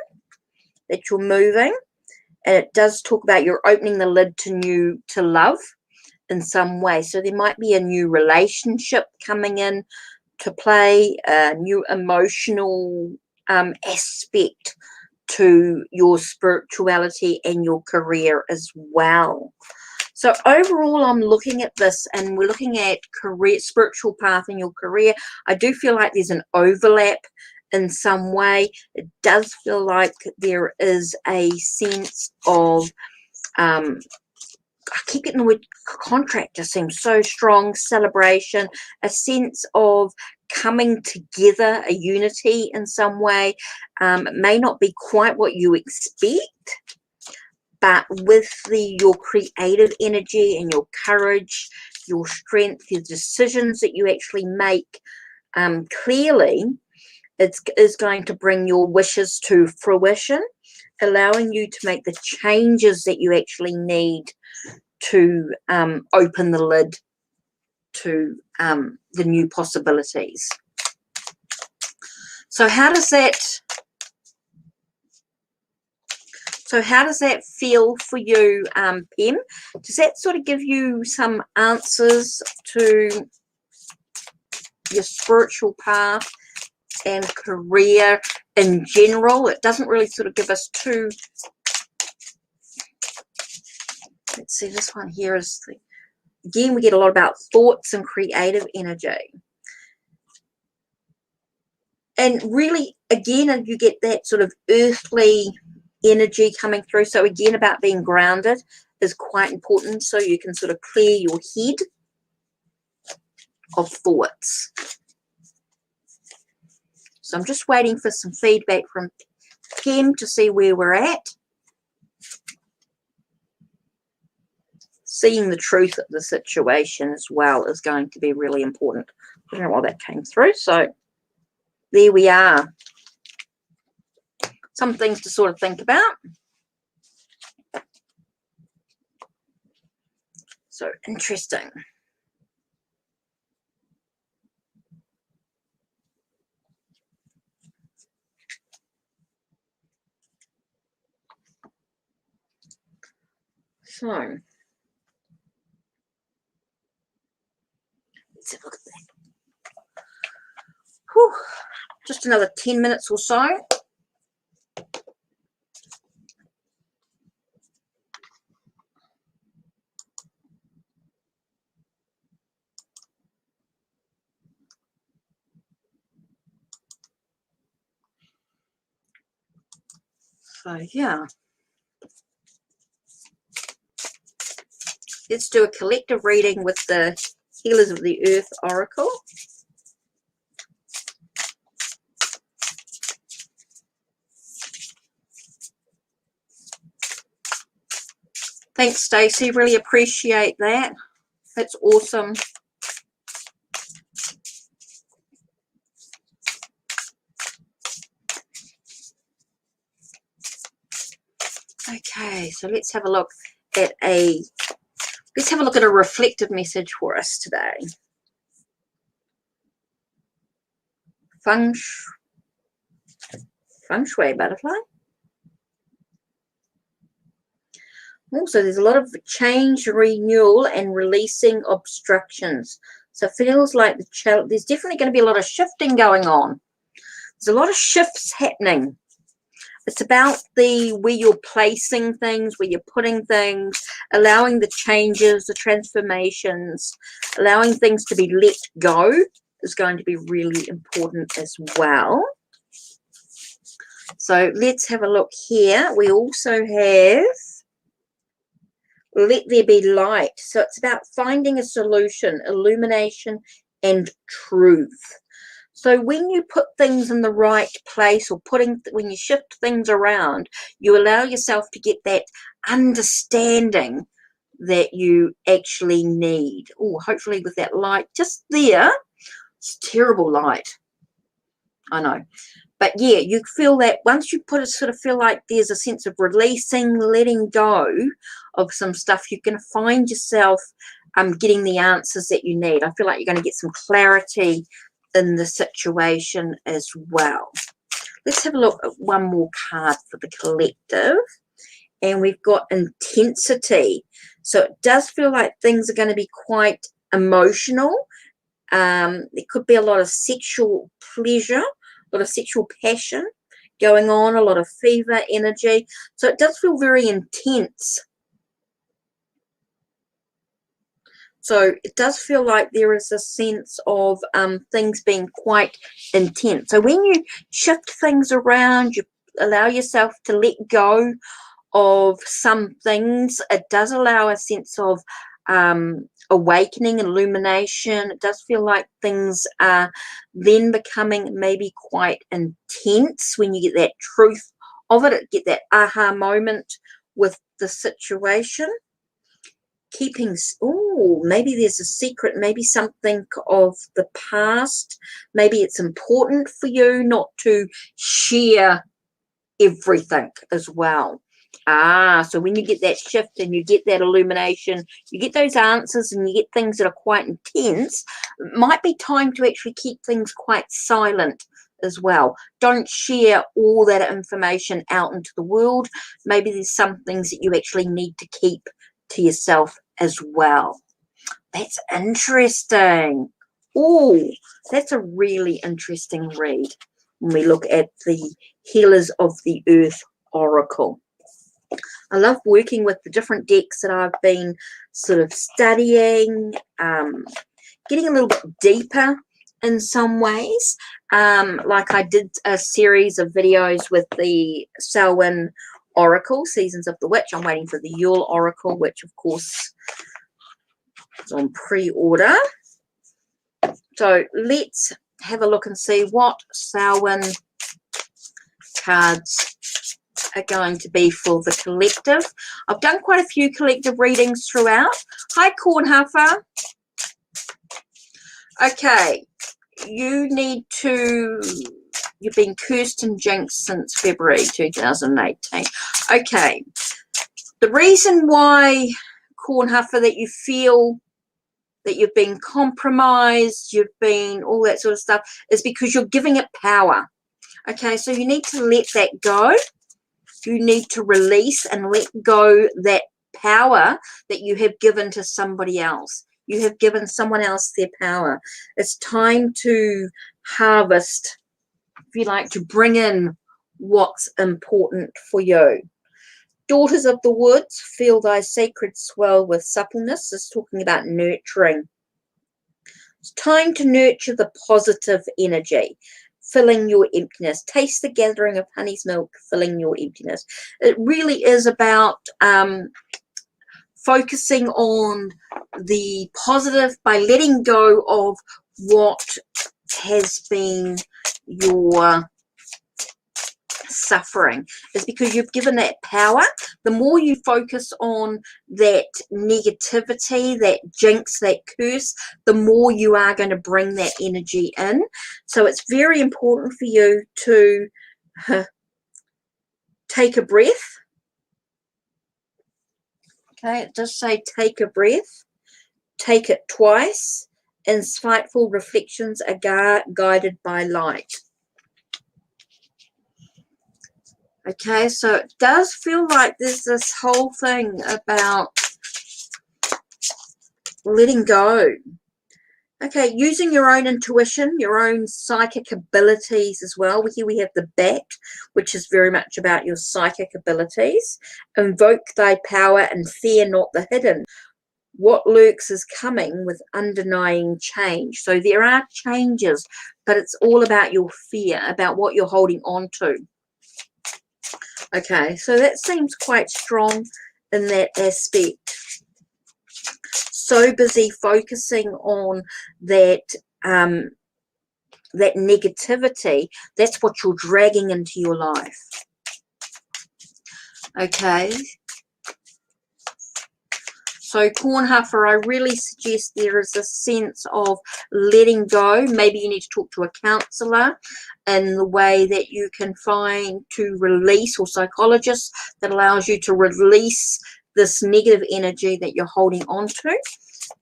that you're moving. And it does talk about you're opening the lid to love in some way. So there might be a new relationship coming in to play, a new emotional aspect to your spirituality and your career as well. So overall, I'm looking at this, and we're looking at career, spiritual path in your career. I do feel like there's an overlap in some way. It does feel like there is a sense of I keep getting the word contract, just seems so strong, celebration, a sense of coming together, a unity in some way. It may not be quite what you expect, but with your creative energy and your courage, your strength, your decisions that you actually make, clearly it is going to bring your wishes to fruition, allowing you to make the changes that you actually need to open the lid to the new possibilities. So how does that feel for you, Pem? Does that sort of give you some answers to your spiritual path and career in general? It doesn't really sort of give us too. Let's see, this one here is again, we get a lot about thoughts and creative energy. And really, again, you get that sort of earthly energy coming through. So again, about being grounded is quite important, so you can sort of clear your head of thoughts. So I'm just waiting for some feedback from Pem to see where we're at. Seeing the truth of the situation as well is going to be really important. I don't know why that came through. So there we are. Some things to sort of think about. So interesting. So let's have a look at that. Whew. Just another 10 minutes or so. So yeah, let's do a collective reading with the Healers of the Earth Oracle. Thanks, Stacey. Really appreciate that. That's awesome. Okay, so let's have a look at a reflective message for us today. Feng Shui butterfly. Also, there's a lot of change, renewal, and releasing obstructions. So it feels like there's definitely going to be a lot of shifting going on. There's a lot of shifts happening. It's about where you're placing things, where you're putting things, allowing the changes, the transformations, allowing things to be let go is going to be really important as well. So let's have a look here. We also have let there be light. So it's about finding a solution, illumination, and truth. So when you put things in the right place, or when you shift things around, you allow yourself to get that understanding that you actually need. Oh, hopefully with that light just there. It's terrible light, I know. But yeah, you feel that once you sort of feel like there's a sense of releasing, letting go of some stuff, you're going to find yourself getting the answers that you need. I feel like you're going to get some clarity in the situation as well. Let's have a look at one more card for the collective. And we've got intensity. So it does feel like things are going to be quite emotional. There could be a lot of sexual pleasure, a lot of sexual passion going on, a lot of fever energy. So it does feel very intense. So it does feel like there is a sense of things being quite intense. So when you shift things around, you allow yourself to let go of some things, it does allow a sense of awakening and illumination. It does feel like things are then becoming maybe quite intense when you get that truth of it, get that aha moment with the situation. Keeping, oh, maybe there's a secret, maybe something of the past. Maybe it's important for you not to share everything as well. So when you get that shift and you get that illumination, you get those answers and you get things that are quite intense, it might be time to actually keep things quite silent as well. Don't share all that information out into the world. Maybe there's some things that you actually need to keep to yourself as well. That's interesting. Oh, that's a really interesting read when we look at the Healers of the Earth Oracle. I love working with the different decks that I've been sort of studying, getting a little bit deeper in some ways. Like I did a series of videos with the Samhain Oracle, Seasons of the Witch. I'm waiting for the Yule Oracle, which of course is on pre-order. So let's have a look and see what Samhain cards are going to be for the collective. I've done quite a few collective readings throughout. Hi, Cornhuffer. Okay, you've been cursed and jinxed since February 2018. Okay, the reason why, Cornhuffer, that you feel that you've been compromised, you've been all that sort of stuff, is because you're giving it power. Okay, so you need to let that go. You need to release and let go that power that you have given to somebody else. You have given someone else their power. It's time to harvest, if you like, to bring in what's important for you. Daughters of the woods, feel thy sacred swell with suppleness. It's talking about nurturing. It's time to nurture the positive energy, filling your emptiness. Taste the gathering of honey's milk, filling your emptiness. It really is about focusing on the positive by letting go of what has been your suffering. Is because you've given that power. The more you focus on that negativity, that jinx, that curse, the more you are going to bring that energy in. So it's very important for you to take a breath. Okay, it does say take a breath. Take it twice. Insightful reflections are guided by light. Okay, so it does feel like there's this whole thing about letting go. Okay, using your own intuition, your own psychic abilities as well. Here we have the bat, which is very much about your psychic abilities. Invoke thy power and fear not the hidden. What lurks is coming with undenying change. So there are changes, but it's all about your fear, about what you're holding on to. Okay, so that seems quite strong in that aspect. So busy focusing on that that negativity, that's what you're dragging into your life. Okay. So Cornhuffer, I really suggest there is a sense of letting go. Maybe you need to talk to a counsellor in the way that you can find to release, or psychologist that allows you to release this negative energy that you're holding on to,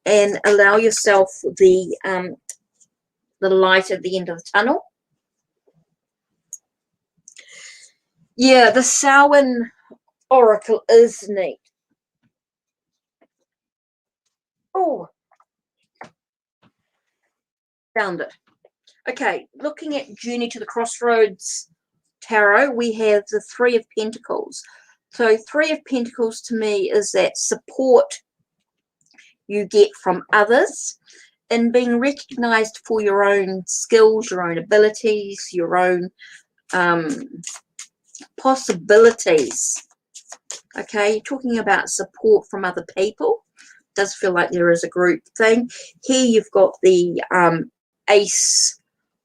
and allow yourself the light at the end of the tunnel. Yeah, the Samhain Oracle is neat. Oh, found it. Okay, looking at Journey to the Crossroads Tarot, we have the Three of Pentacles. So Three of Pentacles to me is that support you get from others and being recognized for your own skills, your own abilities, your own possibilities. Okay, you're talking about support from other people. Does feel like there is a group thing. Here you've got the Ace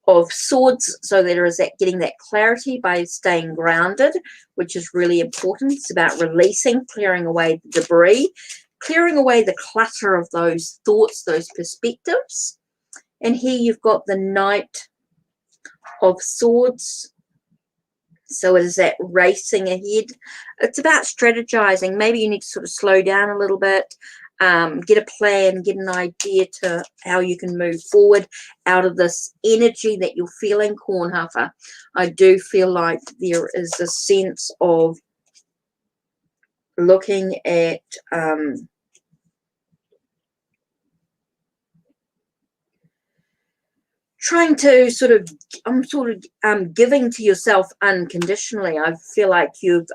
of Swords, so there is that getting that clarity by staying grounded, which is really important. It's about releasing, clearing away the debris, clearing away the clutter of those thoughts, those perspectives. And here you've got the Knight of Swords. So it is that racing ahead. It's about strategizing. Maybe you need to sort of slow down a little bit, get a plan, get an idea to how you can move forward out of this energy that you're feeling, Cornhuffer. I do feel like there is a sense of looking at trying to sort of, giving to yourself unconditionally. I feel like you've,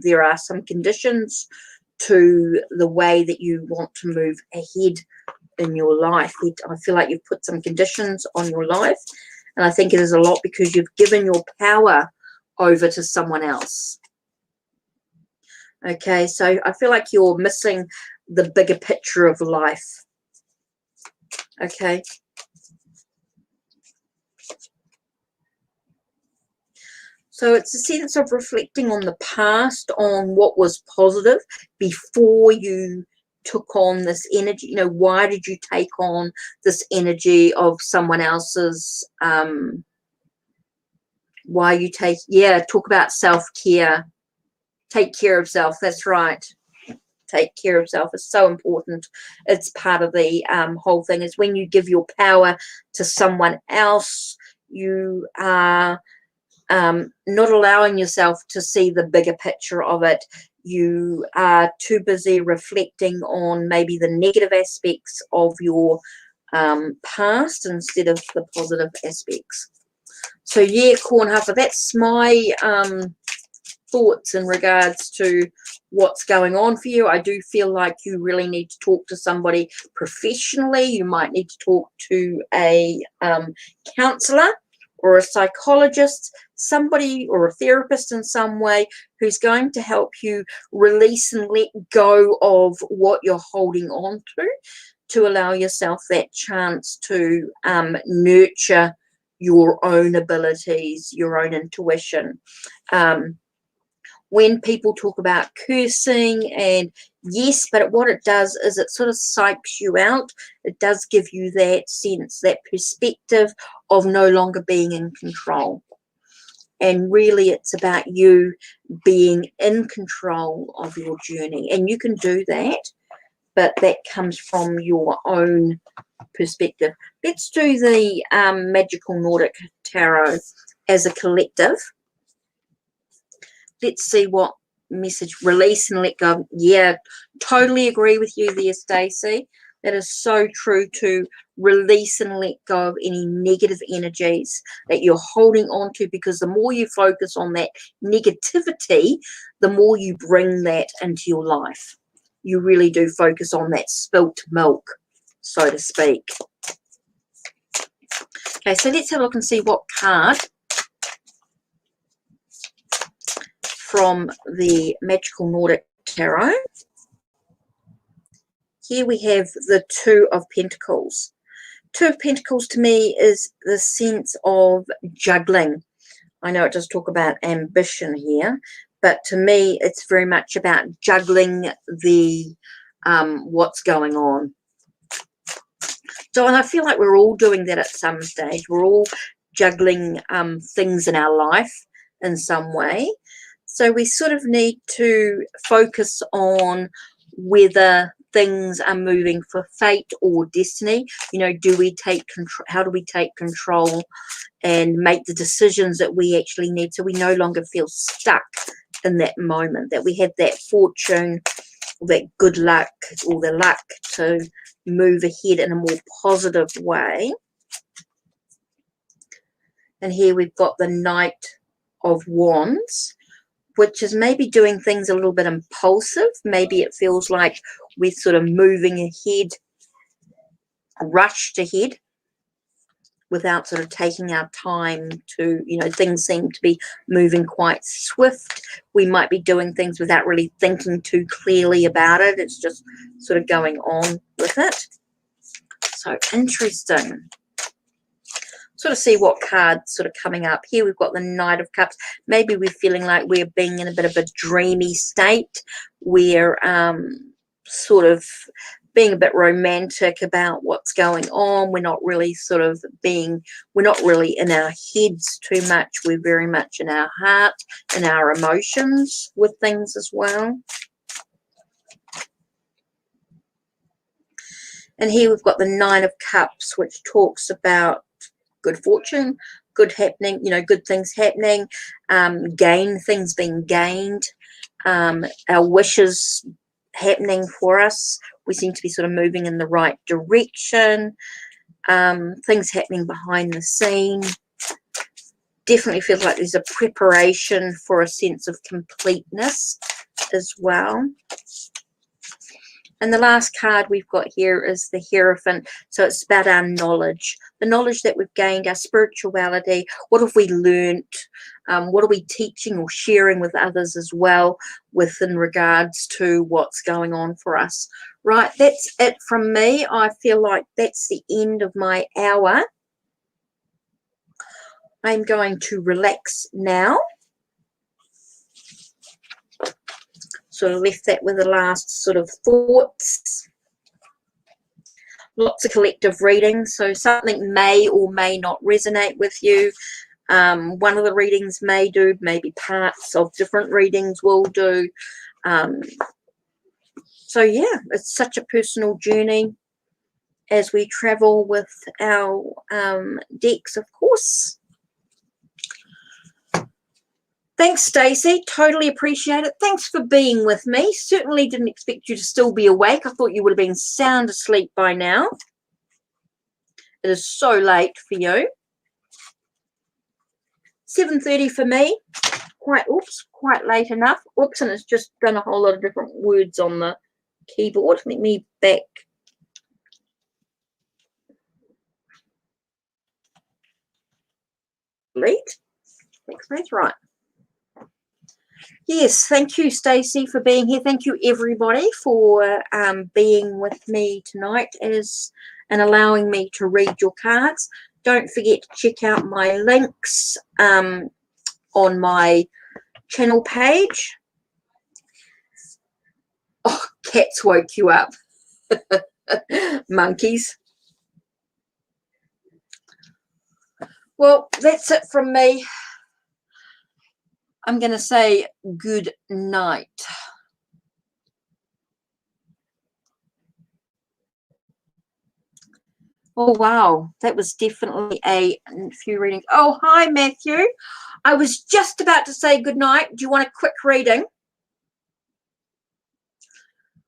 there are some conditions to the way that you want to move ahead in your life. I feel like you've put some conditions on your life, and I think it is a lot because you've given your power over to someone else. Okay, so I feel like you're missing the bigger picture of life. Okay. So it's a sense of reflecting on the past, on what was positive before you took on this energy. You know, why did you take on this energy of someone else's, why you take, talk about self-care. Take care of self. That's right. Take care of self is so important. It's part of the whole thing. Is when you give your power to someone else, you are not allowing yourself to see the bigger picture of it. You are too busy reflecting on maybe the negative aspects of your past instead of the positive aspects. So yeah, Cornhuffer, that's my thoughts in regards to what's going on for you. I do feel like you really need to talk to somebody professionally. You might need to talk to a counselor or a psychologist, somebody or a therapist in some way who's going to help you release and let go of what you're holding on to allow yourself that chance to nurture your own abilities, your own intuition. When people talk about cursing, and yes, but what it does is it sort of psychs you out. It does give you that sense, that perspective of no longer being in control. And really it's about you being in control of your journey. And you can do that, but that comes from your own perspective. Let's do the Magical Nordic Tarot as a collective. Let's see what message. Release and let go. Yeah, totally agree with you there, Stacey. That is so true, to release and let go of any negative energies that you're holding on to, because the more you focus on that negativity, the more you bring that into your life. You really do focus on that spilt milk, so to speak. Okay, so let's have a look and see what card from the Magical Nordic Tarot. Here we have the Two of Pentacles. Two of Pentacles to me is the sense of juggling. I know it does talk about ambition here, but to me it's very much about juggling the what's going on. So, and I feel like we're all doing that at some stage. We're all juggling things in our life in some way. So we sort of need to focus on whether things are moving for fate or destiny. You know, do we take control? How do we take control and make the decisions that we actually need, so we no longer feel stuck in that moment, that we have that fortune, that good luck, or the luck to move ahead in a more positive way. And here we've got the Knight of Wands, which is maybe doing things a little bit impulsive. Maybe it feels like we're sort of moving ahead, rushed ahead, without sort of taking our time to, you know, things seem to be moving quite swift. We might be doing things without really thinking too clearly about it. It's just sort of going on with it. So interesting. Sort of see what cards sort of coming up. Here we've got the Knight of Cups. Maybe we're feeling like we're being in a bit of a dreamy state. We're sort of being a bit romantic about what's going on. We're not really we're not really in our heads too much. We're very much in our heart and our emotions with things as well. And here we've got the Nine of Cups, which talks about good fortune, good happening, you know, good things happening, things being gained, our wishes happening for us. We seem to be sort of moving in the right direction, things happening behind the scene. Definitely feels like there's a preparation for a sense of completeness as well. And the last card we've got here is the Hierophant. So it's about our knowledge, the knowledge that we've gained, our spirituality. What have we learnt? What are we teaching or sharing with others as well, within regards to what's going on for us? Right, that's it from me. I feel like that's the end of my hour. I'm going to relax now. Sort of left that with the last sort of thoughts. Lots of collective readings, so something may or may not resonate with you. One of the readings may do, maybe parts of different readings will do. So yeah, it's such a personal journey as we travel with our decks, of course. Thanks, Stacey. Totally appreciate it. Thanks for being with me. Certainly didn't expect you to still be awake. I thought you would have been sound asleep by now. It is so late for you. 7:30 for me. Quite late enough. Oops, and it's just done a whole lot of different words on the keyboard. Let me back. Delete. That's right. Yes, thank you, Stacey, for being here. Thank you, everybody, for being with me tonight and allowing me to read your cards. Don't forget to check out my links on my channel page. Oh, cats woke you up. Monkeys. Well, that's it from me. I'm going to say good night. Oh, wow. That was definitely a few readings. Oh, hi, Matthew. I was just about to say good night. Do you want a quick reading?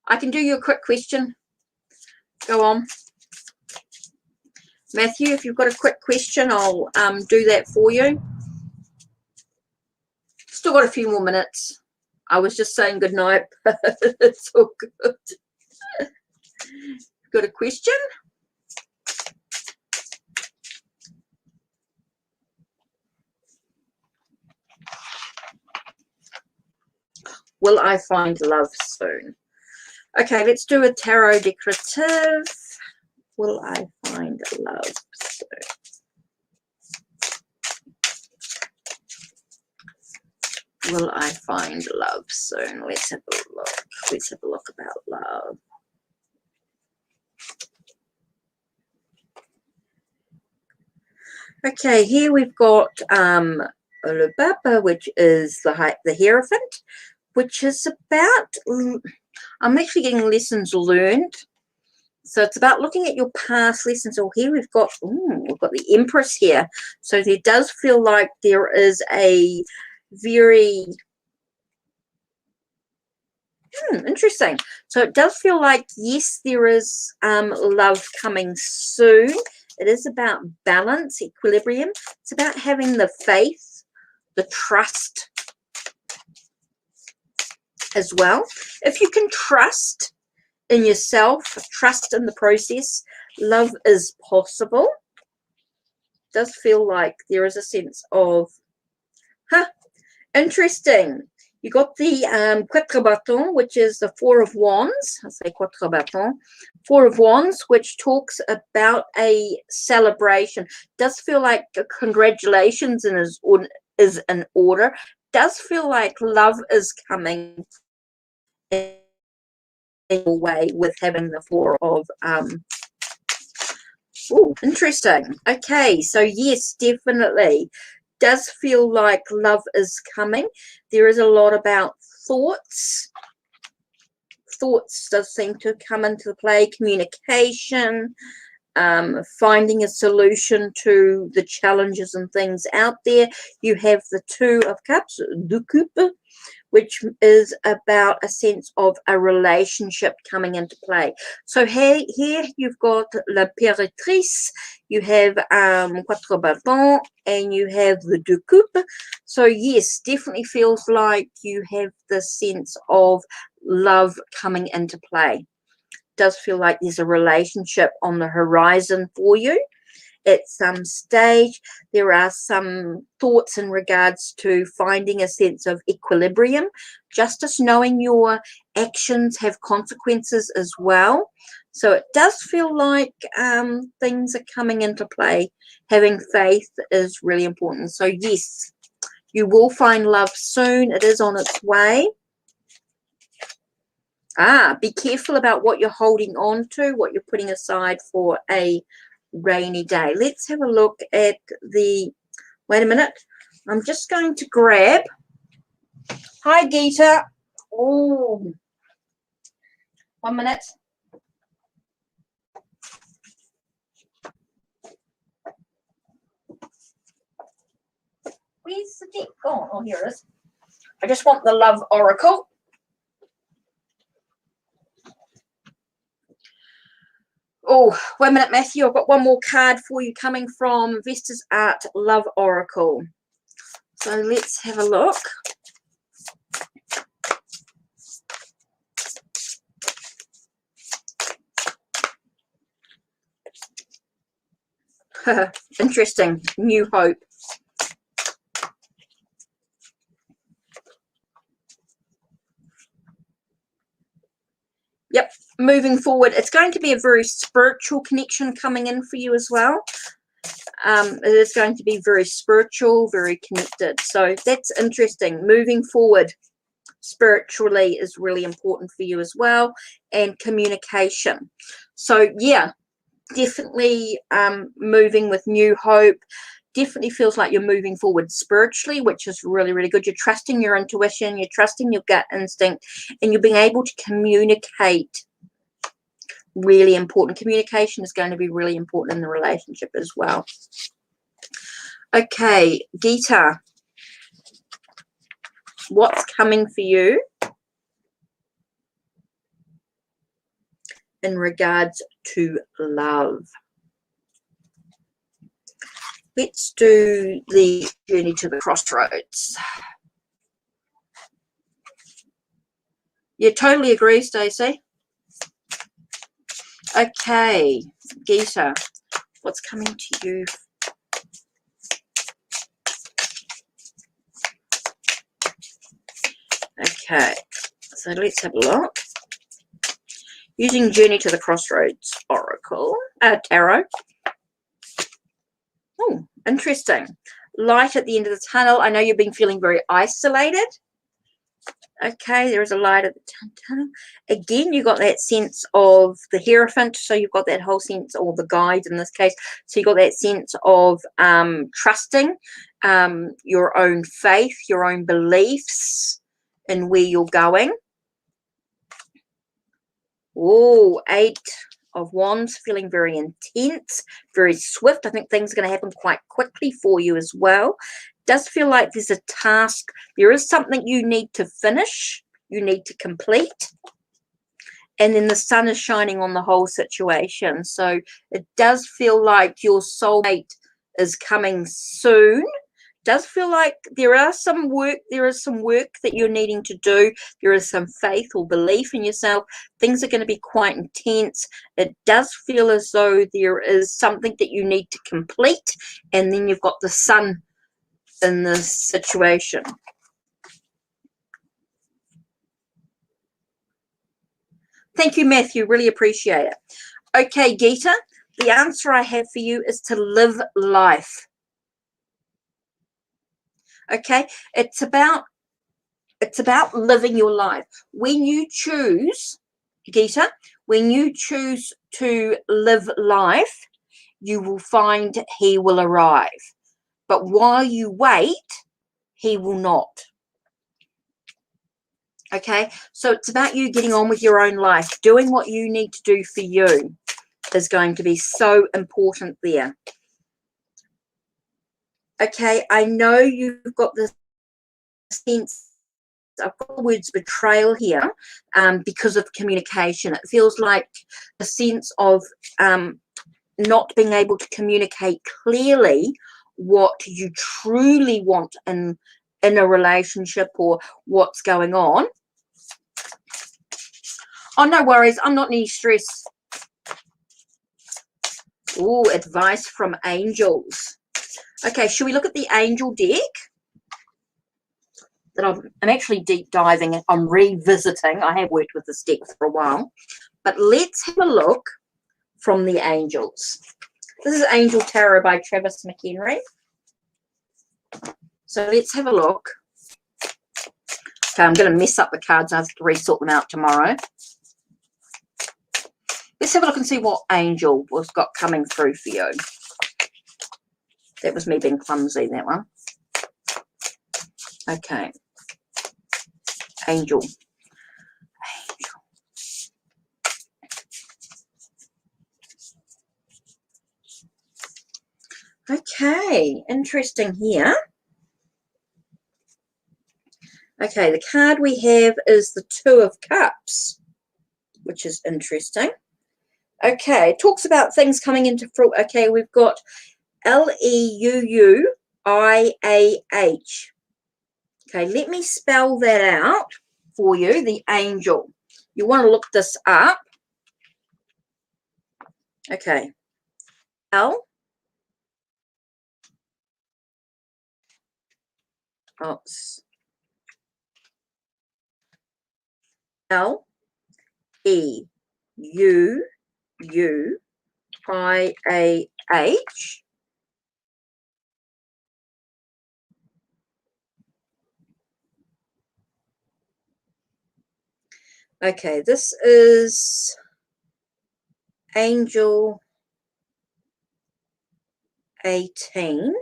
I can do you a quick question. Go on. Matthew, if you've got a quick question, I'll do that for you. Still got a few more minutes. I was just saying good night. It's all good. Got a question? Will I find love soon? Okay, let's do a tarot decorative. Will I find love soon? Will I find love soon? Let's have a look. Let's have a look about love. Okay, here we've got Ulubaba, which is the Hierophant, which is about I'm actually getting lessons learned. So it's about looking at your past lessons. Oh, here we've got the Empress here. So there does feel like there is a very interesting. So it does feel like, yes, there is love coming soon. It is about balance, equilibrium. It's about having the faith, the trust as well. If you can trust in yourself, trust in the process, love is possible. It does feel like there is a sense of, interesting. You got the Quatre Bâtons, which is the Four of Wands. I say Quatre Bâtons. Four of Wands, which talks about a celebration. Does feel like congratulations is in order. Does feel like love is coming in a way with having the Four of interesting. Okay, so yes, definitely. Does feel like love is coming. There is a lot about thoughts. Thoughts does seem to come into play. Communication, finding a solution to the challenges and things out there. You have the Two of Cups, deux coupes, which is about a sense of a relationship coming into play. So here you've got l'Impératrice, you have Quatre Bâtons, and you have the Deux Coupes. So yes, definitely feels like you have the sense of love coming into play. Does feel like there's a relationship on the horizon for you. At some stage, there are some thoughts in regards to finding a sense of equilibrium, justice, knowing your actions have consequences as well. So it does feel like things are coming into play. Having faith is really important. So yes, you will find love soon. It is on its way. Be careful about what you're holding on to, what you're putting aside for a rainy day. Let's have a look at the, wait a minute, I'm just going to grab, hi Geeta, oh, 1 minute. Where's the deck gone? Oh, here it is. I just want the Love Oracle. Oh, 1 minute, Matthew. I've got one more card for you coming from Vesta's Art Love Oracle. So let's have a look. Interesting. New hope. Yep. Moving forward, it's going to be a very spiritual connection coming in for you as well. It is going to be very spiritual, very connected. So that's interesting. Moving forward spiritually is really important for you as well, and communication. So yeah, definitely moving with new hope. Definitely feels like you're moving forward spiritually, which is really, really good. You're trusting your intuition, you're trusting your gut instinct, and you're being able to communicate. Really important. Communication is going to be really important in the relationship as well. Okay, Geeta, what's coming for you in regards to love? Let's do the journey to the crossroads. You totally agree, Stacey. Okay, Geeta, what's coming to you? Okay, so let's have a look. Using Journey to the Crossroads Oracle, Tarot. Oh, interesting. Light at the end of the tunnel. I know you've been feeling very isolated. Okay, there is a light at the tunnel. Again, you got that sense of the Hierophant. So you've got that whole sense, or the guide in this case. So you got that sense of trusting your own faith, your own beliefs, and where you're going. Oh, Eight of Wands, feeling very intense, very swift. I think things are going to happen quite quickly for you as well. Does feel like there's a task. There is something you need to finish, you need to complete. And then the sun is shining on the whole situation. So it does feel like your soulmate is coming soon. Does feel like there is some work that you're needing to do. There is some faith or belief in yourself. Things are going to be quite intense. It does feel as though there is something that you need to complete, and then you've got the sun in this situation. Thank you, Matthew. Really appreciate it. Okay, Geeta, the answer I have for you is to live life. Okay, it's about living your life. When you choose, Geeta, when you choose to live life, you will find he will arrive. But while you wait, he will not. Okay, so it's about you getting on with your own life. Doing what you need to do for you is going to be so important there. Okay, I know you've got this sense, I've got the words betrayal here, because of communication. It feels like a sense of not being able to communicate clearly what you truly want in a relationship or what's going on. Oh, no worries. I'm not in any stress. Oh, advice from angels. Okay, should we look at the angel deck? That I'm actually deep diving. I'm revisiting. I have worked with this deck for a while. But let's have a look from the angels. This is Angel Tarot by Travis McHenry. So let's have a look. Okay, I'm going to mess up the cards. I have to resort them out tomorrow. Let's have a look and see what angel was got coming through for you. That was me being clumsy, that one. Okay. Angel. Okay, interesting here. Okay, the card we have is the Two of Cups, which is interesting. Okay, it talks about things coming into fruit. Okay, we've got Leuuiah. Okay, let me spell that out for you, the angel. You want to look this up. Okay. L. Oops. Leuuiah. Okay, this is Angel 18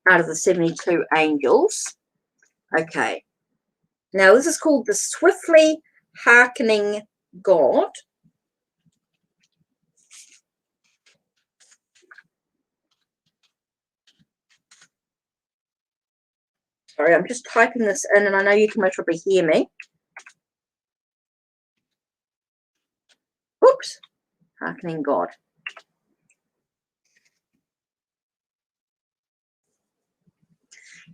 out of the 72 angels. Okay. Now, this is called the Swiftly Hearkening God. Sorry, I'm just typing this in, and I know you can most probably hear me. Oops. Hearkening God.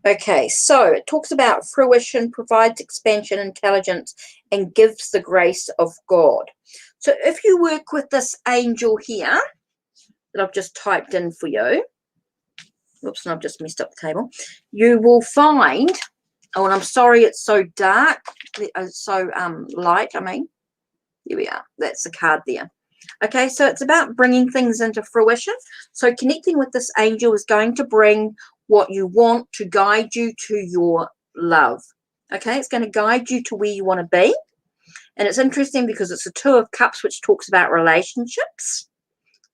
Okay, so it talks about fruition, provides expansion, intelligence, and gives the grace of God. So if you work with this angel here that I've just typed in for you, oops, and I've just messed up the table, you will find, oh, and I'm sorry it's so dark, so light, I mean, here we are, that's the card there. Okay, so it's about bringing things into fruition. So connecting with this angel is going to bring what you want to guide you to your love. Okay, it's going to guide you to where you want to be. And it's interesting because it's the Two of Cups, which talks about relationships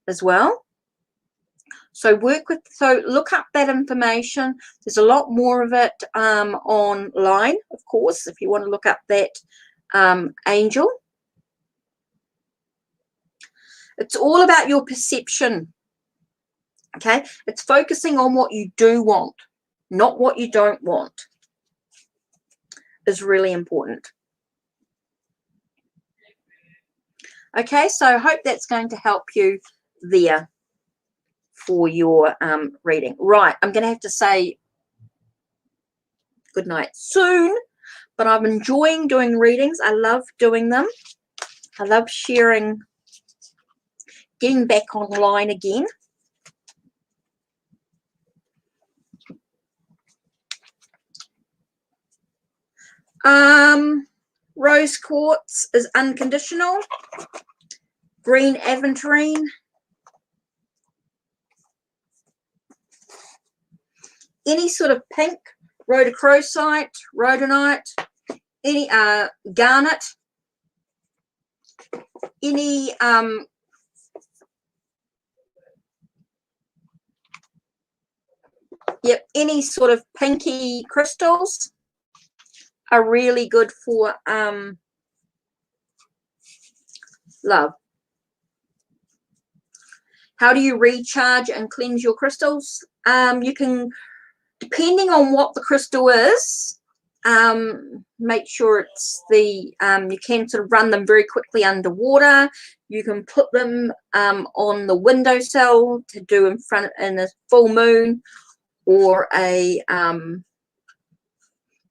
as well. So look up that information. There's a lot more of it online, of course, if you want to look up that angel. It's all about your perception. Okay, it's focusing on what you do want, not what you don't want, is really important. Okay, so I hope that's going to help you there for your reading. Right, I'm going to have to say good night soon, but I'm enjoying doing readings. I love doing them. I love sharing, getting back online again. Rose quartz is unconditional. Green aventurine. Any sort of pink, rhodochrosite, rhodonite, any garnet, any any sort of pinky crystals are really good for love. How do you recharge and cleanse your crystals? You can, depending on what the crystal is, make sure it's the, you can sort of run them very quickly underwater. You can put them on the windowsill to do in front in a full moon, or a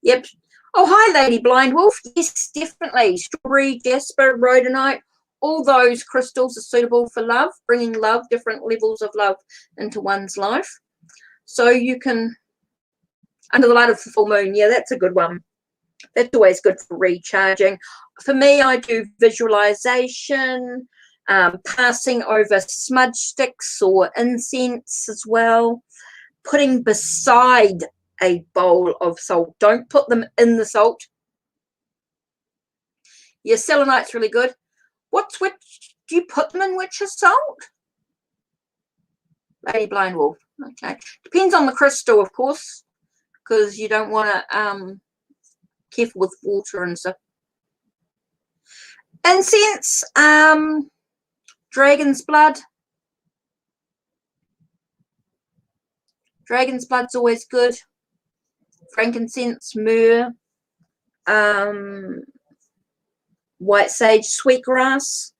yep. Oh, hi, Lady Blind Wolf. Yes, definitely. Strawberry, jasper, rhodonite, all those crystals are suitable for love, bringing love, different levels of love into one's life. So you can, under the light of the full moon, yeah, that's a good one. That's always good for recharging. For me, I do visualization, passing over smudge sticks or incense as well, putting beside a bowl of salt. Don't put them in the salt. Yeah, selenite's really good. What's which? Do you put them in witch's salt? Lady Blind Wolf. Okay. Depends on the crystal, of course, because you don't want to careful with water and stuff. Incense, dragon's blood. Dragon's blood's always good. Frankincense, myrrh, white sage, sweetgrass.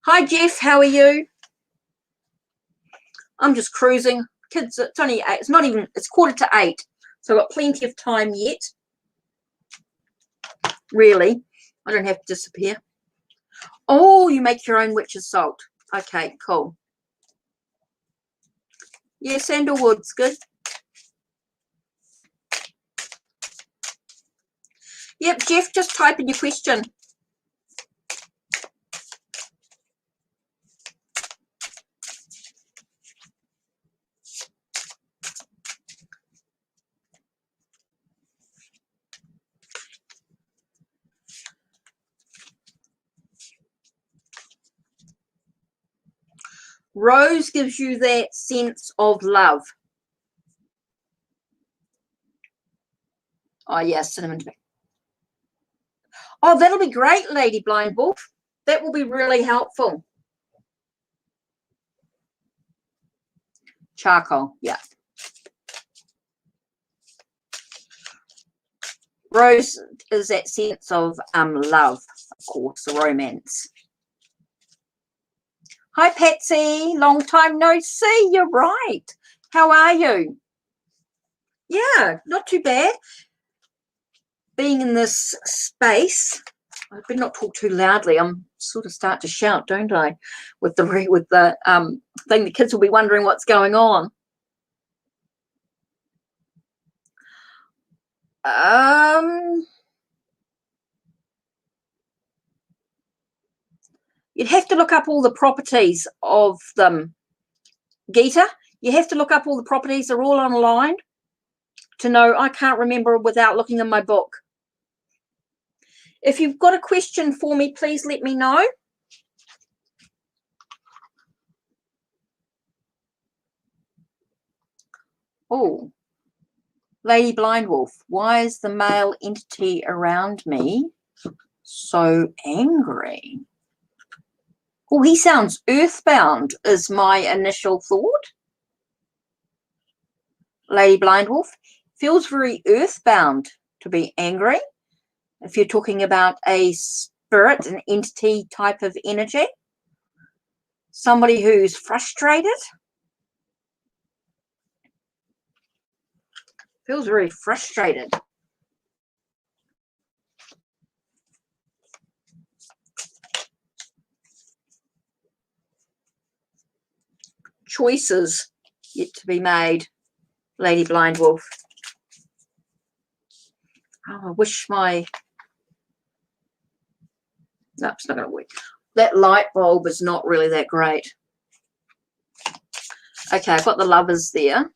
Hi Jeff, how are you? I'm just cruising. Kids, it's only 8. It's not even, it's 7:45, so I've got plenty of time yet. Really, I don't have to disappear. Oh, you make your own witch's salt. Okay, cool. Yeah, sandalwood's good. Yep, Jeff, just type in your question. Rose gives you that sense of love. Oh, yeah, cinnamon. Oh, that'll be great, Lady Blind Wolf. That will be really helpful. Charcoal, yeah. Rose is that sense of love, of course, the romance. Hi, Patsy. Long time no see. You're right. How are you? Yeah, not too bad. Being in this space, I better not talk too loudly. I'm sort of start to shout, don't I? With the thing, the kids will be wondering what's going on. You'd have to look up all the properties of them, Geeta. You have to look up all the properties. They're all online to know. I can't remember without looking in my book. If you've got a question for me, please let me know. Oh, Lady Blind Wolf, why is the male entity around me so angry? Oh, he sounds earthbound is my initial thought. Lady Blind Wolf, feels very earthbound to be angry. If you're talking about a spirit, an entity type of energy. Somebody who's frustrated. Feels very frustrated. Choices yet to be made, Lady Blind Wolf. Oh, I wish my... No, it's not going to work. That light bulb is not really that great. Okay, I've got the Lovers there.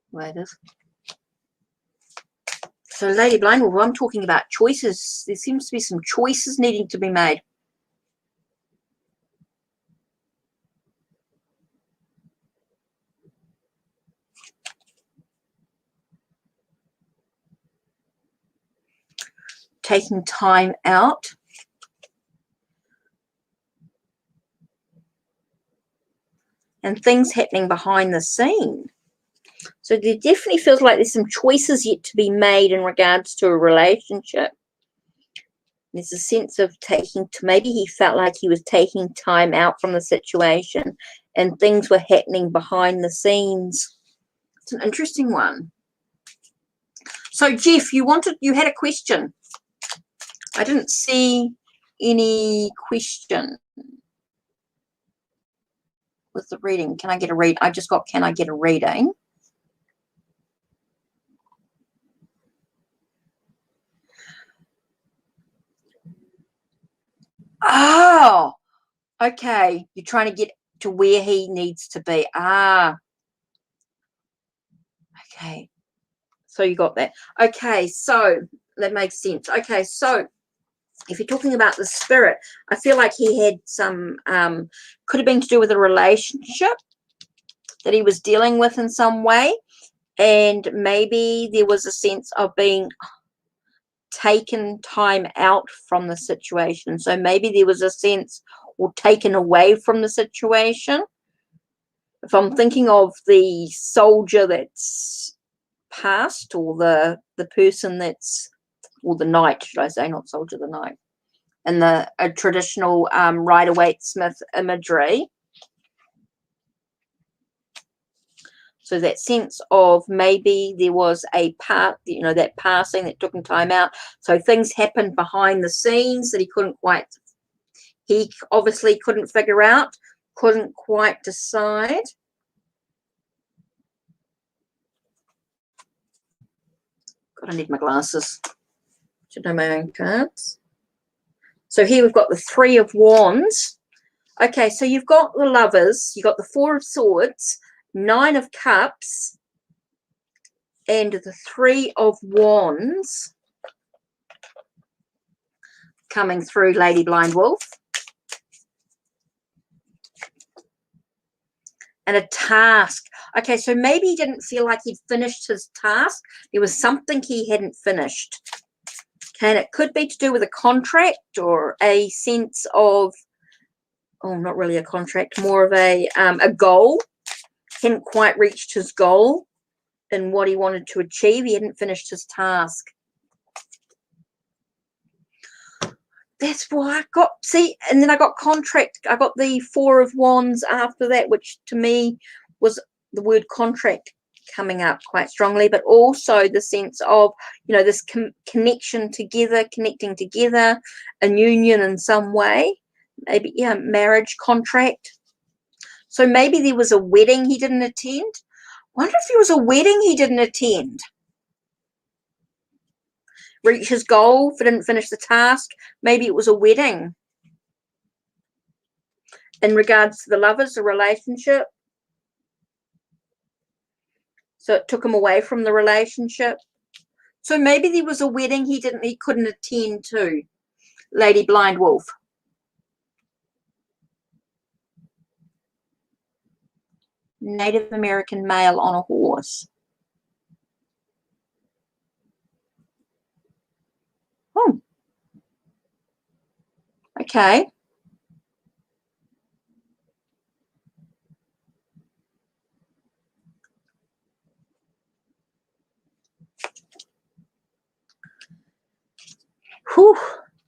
Where it is. So Lady Blind Wolf, I'm talking about choices. There seems to be some choices needing to be made. Taking time out. And things happening behind the scene. So there definitely feels like there's some choices yet to be made in regards to a relationship. There's a sense of maybe he felt like he was taking time out from the situation and things were happening behind the scenes. It's an interesting one. So Jeff, you had a question. I didn't see any question with the reading. Can I get a read? I just got, can I get a reading? Oh, okay. You're trying to get to where he needs to be. Ah, okay. So you got that. Okay, so that makes sense. Okay, so if you're talking about the spirit, I feel like he had some, could have been to do with a relationship that he was dealing with in some way. And maybe there was a sense of being taken time out from the situation. So maybe there was a sense or taken away from the situation. If I'm thinking of the soldier that's passed, or the person that's, or the knight, should I say, not soldier, the knight, and the traditional Rider-Waite-Smith imagery. So that sense of maybe there was a part, that passing that took him time out. So things happened behind the scenes that he obviously couldn't figure out, couldn't quite decide. God, I need my glasses. Should know my own cards. So here we've got the Three of Wands. Okay, so you've got the Lovers, you've got the Four of Swords, Nine of Cups, and the Three of Wands coming through, Lady Blind Wolf. And a task. Okay, so maybe he didn't feel like he'd finished his task. There was something he hadn't finished. Okay, and it could be to do with a contract or a sense of, oh, not really a contract, more of a goal. He hadn't quite reached his goal in what he wanted to achieve. He hadn't finished his task. That's why I got, see, and then I got contract. I got the Four of Wands after that, which to me was the word contract coming up quite strongly, but also the sense of, this connection together, connecting together, a union in some way, maybe, yeah, marriage contract. So maybe there was a wedding he didn't attend. Wonder if there was a wedding he didn't attend. Reach his goal, if he didn't finish the task. Maybe it was a wedding. In regards to the Lovers, the relationship. So it took him away from the relationship. So maybe there was a wedding he couldn't attend to, Lady Blind Wolf. Native American male on a horse. Oh. Okay. Whew.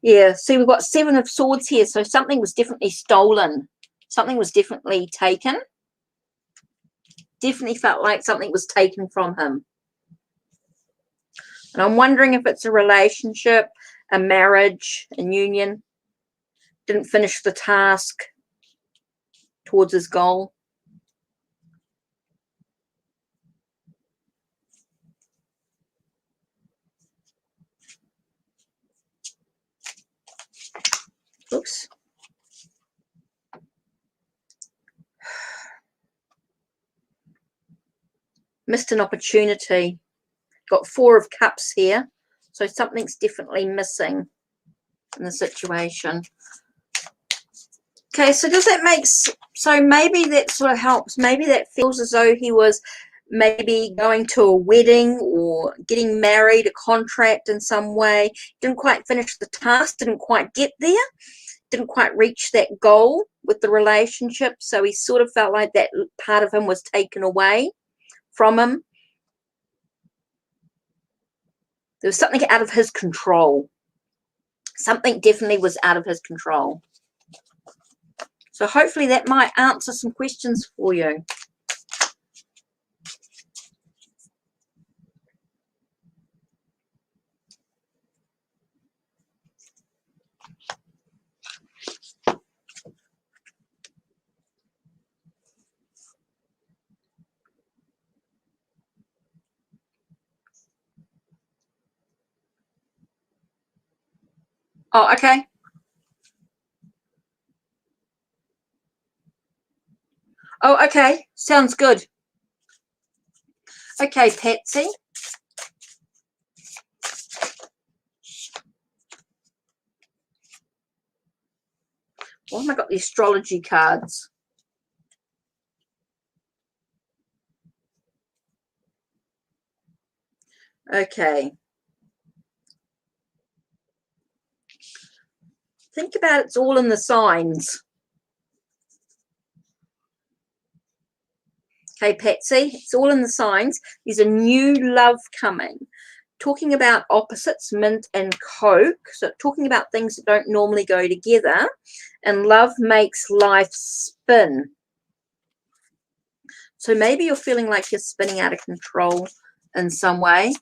Yeah, see, we've got 7 of Swords here, so something was definitely stolen. Something was definitely taken. Definitely felt like something was taken from him. And I'm wondering if it's a relationship, a marriage, a union. Didn't finish the task towards his goal. Oops. Missed an opportunity. Got 4 of Cups here. So something's definitely missing in the situation. Okay, so does that make... So maybe that sort of helps. Maybe that feels as though he was maybe going to a wedding or getting married, a contract in some way. Didn't quite finish the task. Didn't quite get there. Didn't quite reach that goal with the relationship. So he sort of felt like that part of him was taken away from him. There was something out of his control. Something definitely was out of his control. So hopefully that might answer some questions for you. Oh, okay. Oh, okay. Sounds good. Okay, Patsy. Why have I got the astrology cards? Okay. Think about it's all in the signs. Okay, Patsy, it's all in the signs. There's a new love coming. Talking about opposites, mint and coke. So talking about things that don't normally go together. And love makes life spin. So maybe you're feeling like you're spinning out of control in some way.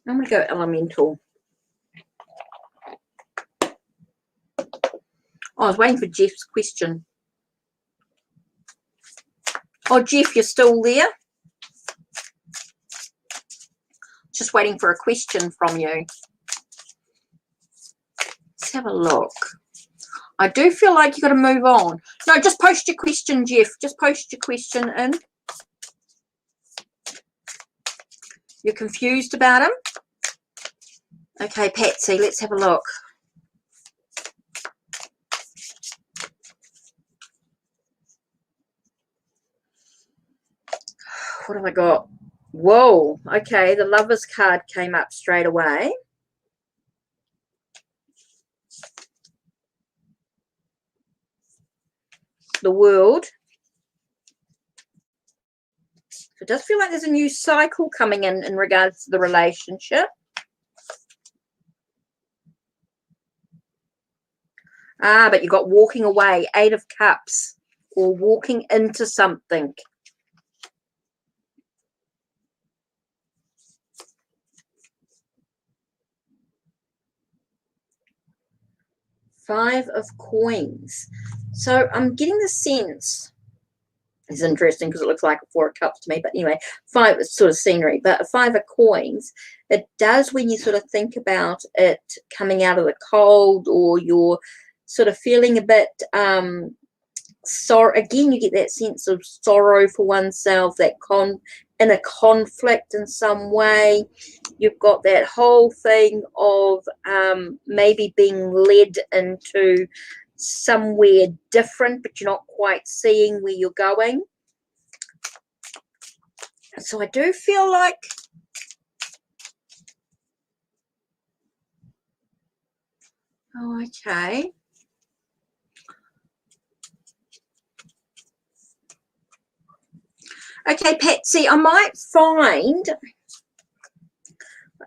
I'm going to go elemental. Oh, I was waiting for Jeff's question. Oh, Jeff, you're still there? Just waiting for a question from you. Let's have a look. I do feel like you've got to move on. No, just post your question, Jeff. Just post your question in. You're confused about him? Okay, Patsy, let's have a look. What have I got? Whoa, okay, the Lovers card came up straight away. The World. So it does feel like there's a new cycle coming in regards to the relationship. Ah, but you got walking away, 8 of Cups, or walking into something. Five of Coins. So I'm getting the sense, it's interesting because it looks like a 4 of Cups to me, but anyway, 5 is sort of scenery, but a 5 of Coins, it does when you sort of think about it coming out of the cold, or you're sort of feeling a bit sorrow. Again, you get that sense of sorrow for oneself, that in a conflict in some way. You've got that whole thing of maybe being led into somewhere different, but you're not quite seeing where you're going. So I do feel like okay. Okay, Patsy, I might find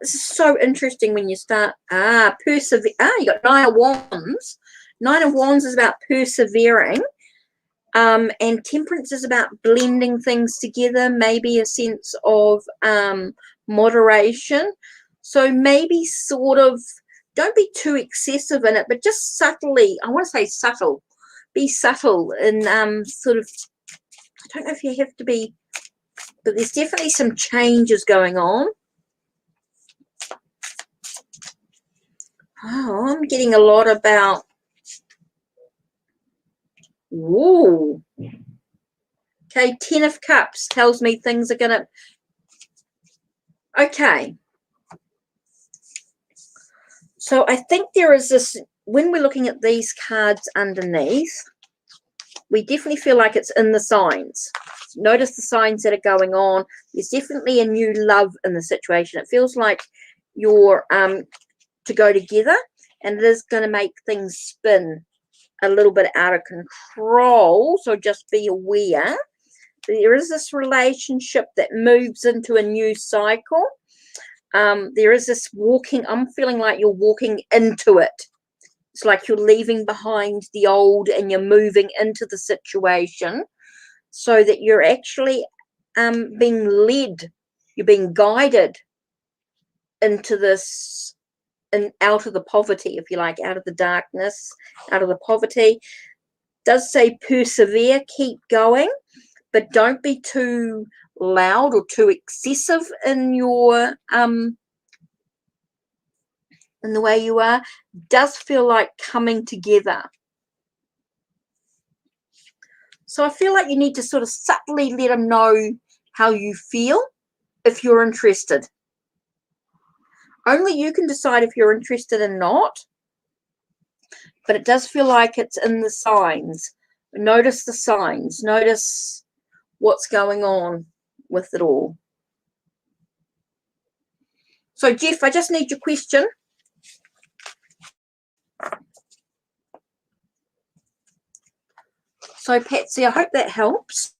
this is so interesting when you start persevere. You got Nine of Wands. Nine of Wands is about persevering. And Temperance is about blending things together, maybe a sense of moderation. So maybe sort of don't be too excessive in it, but just subtly, I want to say subtle, be subtle and sort of, I don't know if you have to be, but there's definitely some changes going on. Oh, I'm getting a lot about, whoa. Okay, 10 of Cups tells me things are going to, okay. So I think there is this, when we're looking at these cards underneath, we definitely feel like it's in the signs. Notice the signs that are going on. There's definitely a new love in the situation. It feels like you're to go together, and it is going to make things spin a little bit out of control. So just be aware. There is this relationship that moves into a new cycle. There is this walking, I'm feeling like you're walking into it. It's like you're leaving behind the old and you're moving into the situation, so that you're actually being led, you're being guided into this, and out of the poverty, if you like, out of the darkness, out of the poverty. It does say persevere, keep going, but don't be too loud or too excessive in your in the way you are. Does feel like coming together. So I feel like you need to sort of subtly let them know how you feel if you're interested. Only you can decide if you're interested or not, but it does feel like it's in the signs. Notice the signs. Notice what's going on with it all. So, Jeff, I just need your question. So, Patsy, I hope that helps.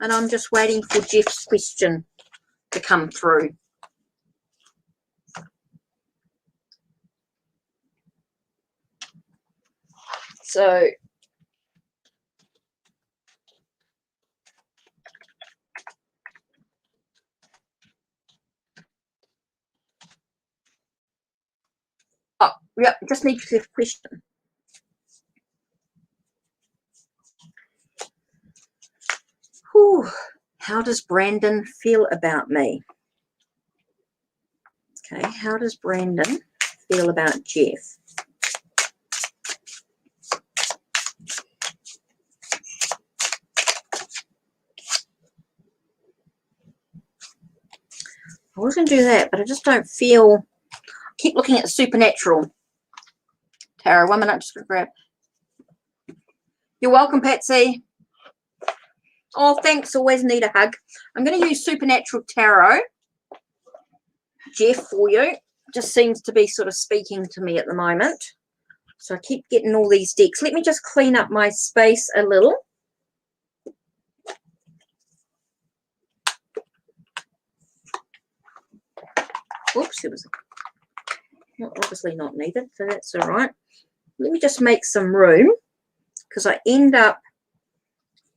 And I'm just waiting for Jeff's question to come through. So, oh, yeah, just need your question. Whew. How does Brandon feel about me? Okay, how does Brandon feel about Jeff? I was going to do that, but I just don't feel. Keep looking at the supernatural. Tarot, 1 minute, I'm just going to grab. You're welcome, Patsy. Oh, thanks. Always need a hug. I'm going to use Supernatural Tarot, Jeff, for you. Just seems to be sort of speaking to me at the moment. So I keep getting all these decks. Let me just clean up my space a little. Oops, it was obviously not needed, so that's all right. Let me just make some room, because I end up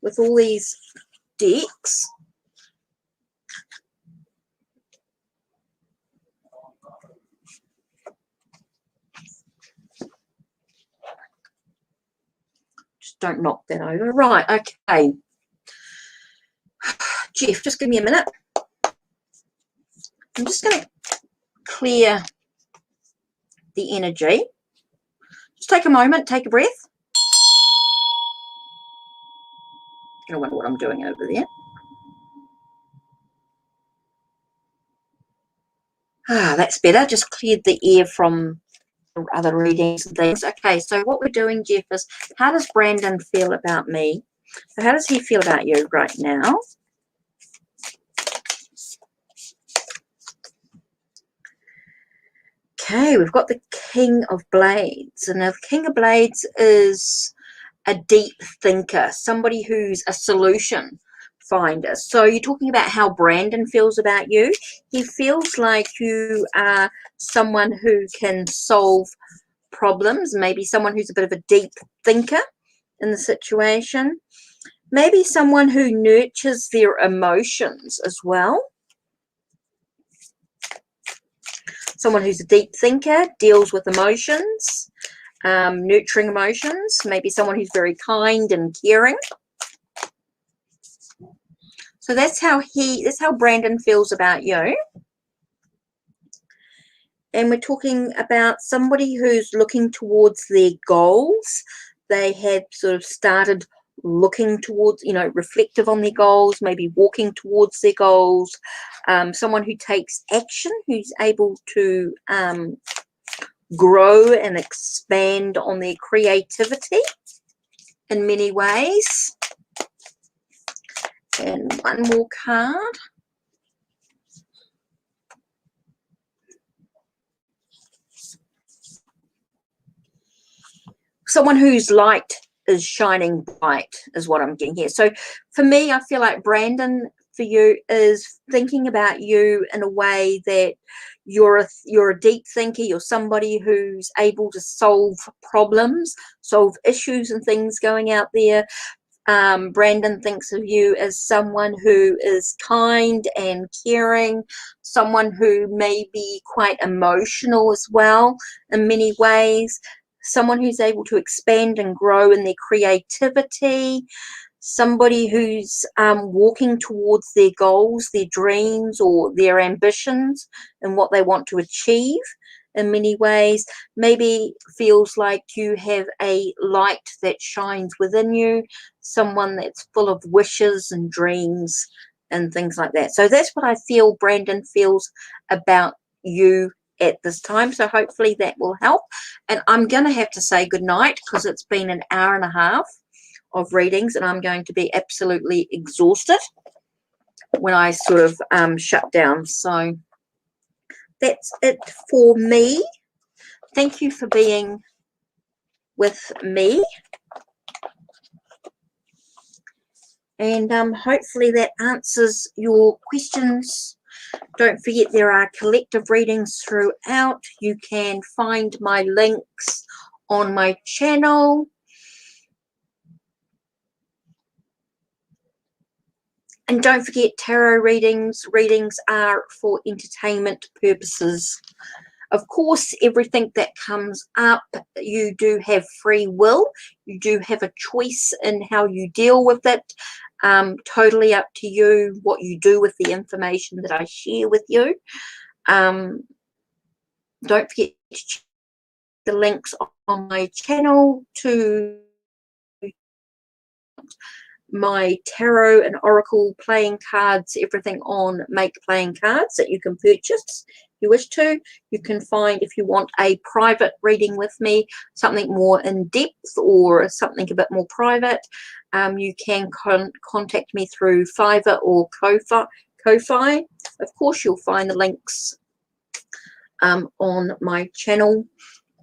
with all these decks. Just don't knock that over. Right, okay. Jeff, just give me a minute. I'm just going to clear the energy. Just take a moment, take a breath. I wonder what I'm doing over there. Ah, that's better. Just cleared the air from other readings and things. Okay, so what we're doing, Jeff, is how does Brandon feel about me? So how does he feel about you right now? Okay, we've got the King of Blades. And now the King of Blades is a deep thinker, somebody who's a solution finder. So you're talking about how Brandon feels about you. He feels like you are someone who can solve problems, maybe someone who's a bit of a deep thinker in the situation, maybe someone who nurtures their emotions as well. Someone who's a deep thinker, deals with emotions, nurturing emotions, maybe someone who's very kind and caring. So that's how Brandon feels about you. And we're talking about somebody who's looking towards their goals. They have sort of started looking towards, you know, reflective on their goals, maybe walking towards their goals. Someone who takes action, who's able to grow and expand on their creativity in many ways. And one more card. Someone whose light is shining bright is what I'm getting here. So for me, I feel like Brandon, for you, is thinking about you in a way that you're a deep thinker. You're somebody who's able to solve problems, solve issues and things going out there. Brandon thinks of you as someone who is kind and caring, someone who may be quite emotional as well in many ways, someone who's able to expand and grow in their creativity, somebody who's walking towards their goals, their dreams, or their ambitions and what they want to achieve in many ways. Maybe feels like you have a light that shines within you, someone that's full of wishes and dreams and things like that. So that's what I feel Brandon feels about you at this time. So hopefully that will help. And I'm going to have to say goodnight because it's been an hour and a half of readings and I'm going to be absolutely exhausted when I sort of shut down. So that's it for me. Thank you for being with me. And hopefully that answers your questions. Don't forget there are collective readings throughout. You can find my links on my channel. And don't forget tarot readings. Readings are for entertainment purposes. Of course, everything that comes up, you do have free will. You do have a choice in how you deal with it. Totally up to you what you do with the information that I share with you. Don't forget to check the links on my channel to my tarot and oracle playing cards, everything on Make Playing Cards that you can purchase if you wish to. You can find, if you want a private reading with me, something more in depth or something a bit more private, you can contact me through Fiverr or Ko-Fi. Of course, you'll find the links on my channel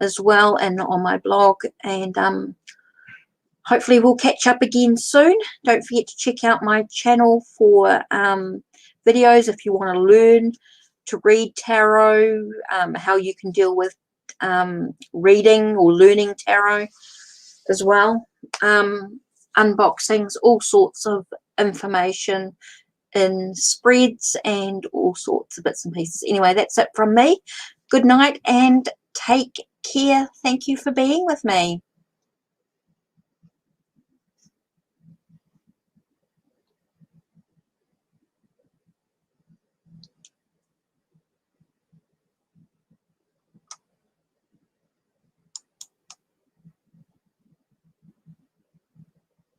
as well and on my blog. And hopefully we'll catch up again soon. Don't forget to check out my channel for videos if you want to learn to read tarot, how you can deal with reading or learning tarot as well. Unboxings, all sorts of information in spreads and all sorts of bits and pieces. Anyway, that's it from me. Good night and take care. Thank you for being with me.